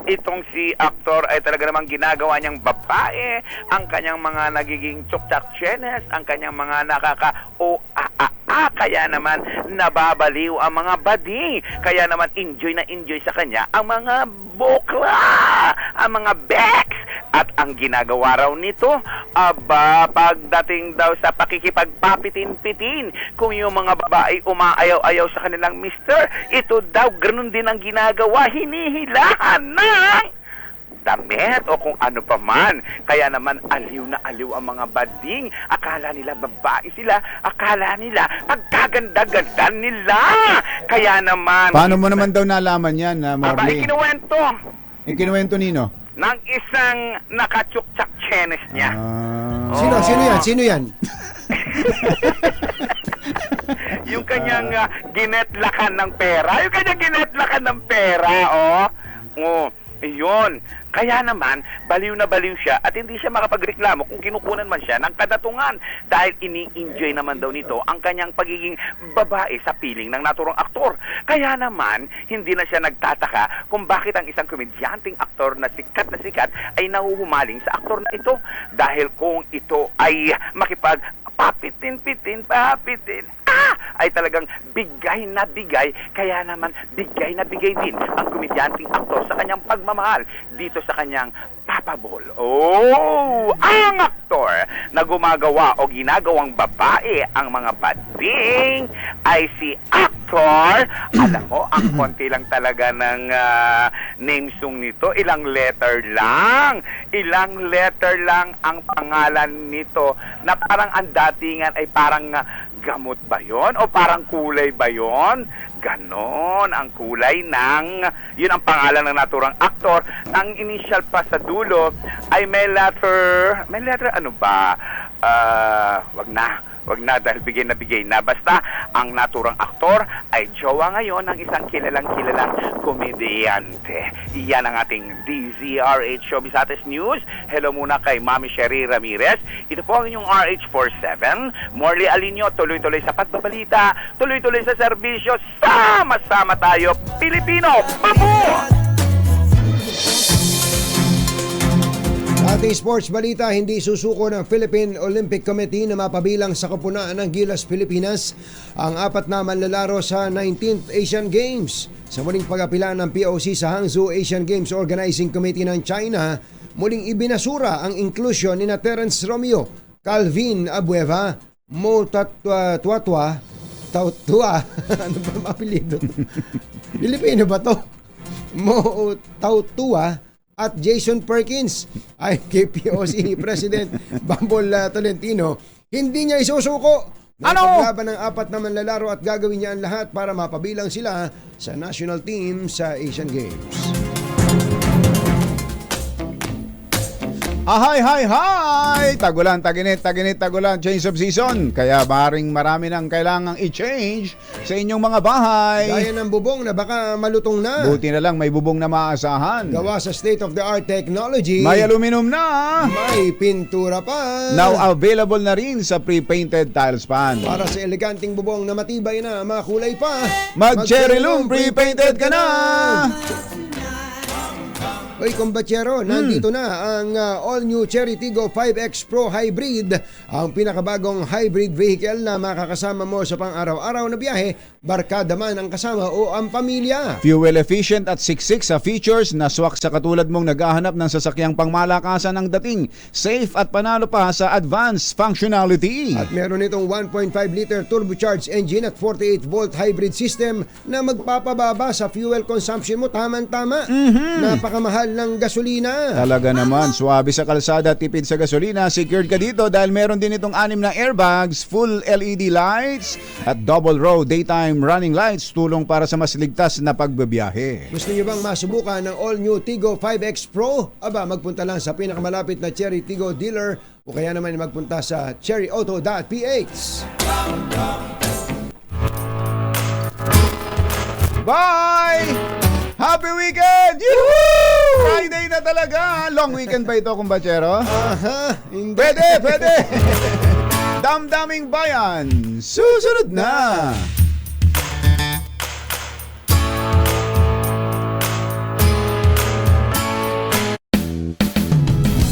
itong si aktor ay talaga namang ginagawa niyang babae, ang kanyang mga nagiging tsuktsak-chenes, ang kanyang mga kaya naman nababaliw ang mga bading, kaya naman enjoy na enjoy sa kanya ang mga bokla, ang mga beks, at ang ginagawa raw nito, pagdating daw sa pakikipagpapitin-pitin, kung yung mga babae umaayaw-ayaw sa kanilang mister, ito daw ganun din ang ginagawa, hinihilahan ng damit o kung ano pa man. Kaya naman aliw na aliw ang mga bading. Akala nila babae sila, akala nila pagkaganda-ganda nila. Kaya naman... Paano mo naman daw nalaman yan, Morley? Ikinuwento. Ikinuwento nino? Ng isang nakachukchak-chenes niya. Sino yan? Yung kanyang ginetlakan ng pera. Iyon. Kaya naman, baliw na baliw siya at hindi siya makapagreklamo kung kinukunan man siya ng kadatungan dahil ini-enjoy naman daw nito ang kanyang pagiging babae sa piling ng naturang aktor. Kaya naman, hindi na siya nagtataka kung bakit ang isang komedyanteng aktor na sikat ay nahuhumaling sa aktor na ito. Dahil kung ito ay papitin, ay talagang bigay na bigay, kaya naman bigay na bigay din ang komedyanteng aktor sa kanyang pagmamahal dito sa kanyang papabol. Ang aktor na gumagawa o ginagawang babae ang mga bading ay si aktor. Alam mo, ang konti lang talaga ng name song nito, ilang letter lang ang pangalan nito na parang ang datingan ay parang gamot ba yon? O parang kulay ba yon? Ganon ang kulay ng... Yun ang pangalan ng naturang aktor. Ang initial pa sa dulo ay may letter ano ba? Wag na dahil bigay na. Basta, ang naturang aktor ay jowa ngayon ng isang kilalang komedyante. Iyan ang ating DZRH Showbiz Ates News. Hello muna kay Mami Sherry Ramirez. Ito po ang inyong RH47. Morley Alinio, tuloy-tuloy sa pagbabalita, tuloy-tuloy sa serbisyo. Sama-sama tayo, Pilipino! Mabuhay! Ating sports balita, hindi susuko ng Philippine Olympic Committee na mapabilang sa kapunaan ng Gilas Pilipinas ang 4 na manlalaro sa 19th Asian Games. Sa muling pag-apila ng POC sa Hangzhou Asian Games Organizing Committee ng China, muling ibinasura ang inclusion ni Terence Romeo, Calvin Abueva, Mo Tautua, ano ba mapilido? Pilipino ba to? Mo Tautua at Jason Perkins ay kay POC President Bambol Tolentino, hindi niya isusuko ng paglaban ng 4 na manlalaro at gagawin niya ang lahat para mapabilang sila sa national team sa Asian Games. Hi! Tagulan, taginit, change of season. Kaya maring marami nang kailangang i-change sa inyong mga bahay. Gaya ng bubong na baka malutong na. Buti na lang may bubong na maasahan. Gawa sa state-of-the-art technology. May aluminum na. May pintura pa. Now available na rin sa pre-painted tile span. Para sa eleganting bubong na matibay na, makulay pa. Mag-Cherry Loom pre-painted ka na. Oy, kumbatsero, nandito na ang all-new Cherry Tiggo 5X Pro Hybrid, ang pinakabagong hybrid vehicle na makakasama mo sa pang-araw-araw na biyahe, barkada man ang kasama o ang pamilya. Fuel efficient at siksik sa features na swak sa katulad mong naghahanap ng sasakyang pangmalakasan ng dating, safe at panalo pa sa advanced functionality. At meron itong 1.5-liter turbocharged engine at 48-volt hybrid system na magpapababa sa fuel consumption mo tamang-tama. Napakamahal ng gasolina. Talaga naman, swabe sa kalsada, tipid sa gasolina, secured ka dito dahil meron din itong 6 na airbags, full LED lights at double row daytime running lights, tulong para sa mas ligtas na pagbabiyahe. Gusto niyo bang masubukan ng all-new Tiggo 5X Pro? Aba, magpunta lang sa pinakamalapit na Cherry Tiggo dealer o kaya naman magpunta sa cherryauto.ph. Bye! Happy weekend! Yoo-hoo! Friday na talaga! Long weekend ba ito, kumbatsero? Aha! Pwede! Damdaming bayan! Susunod na!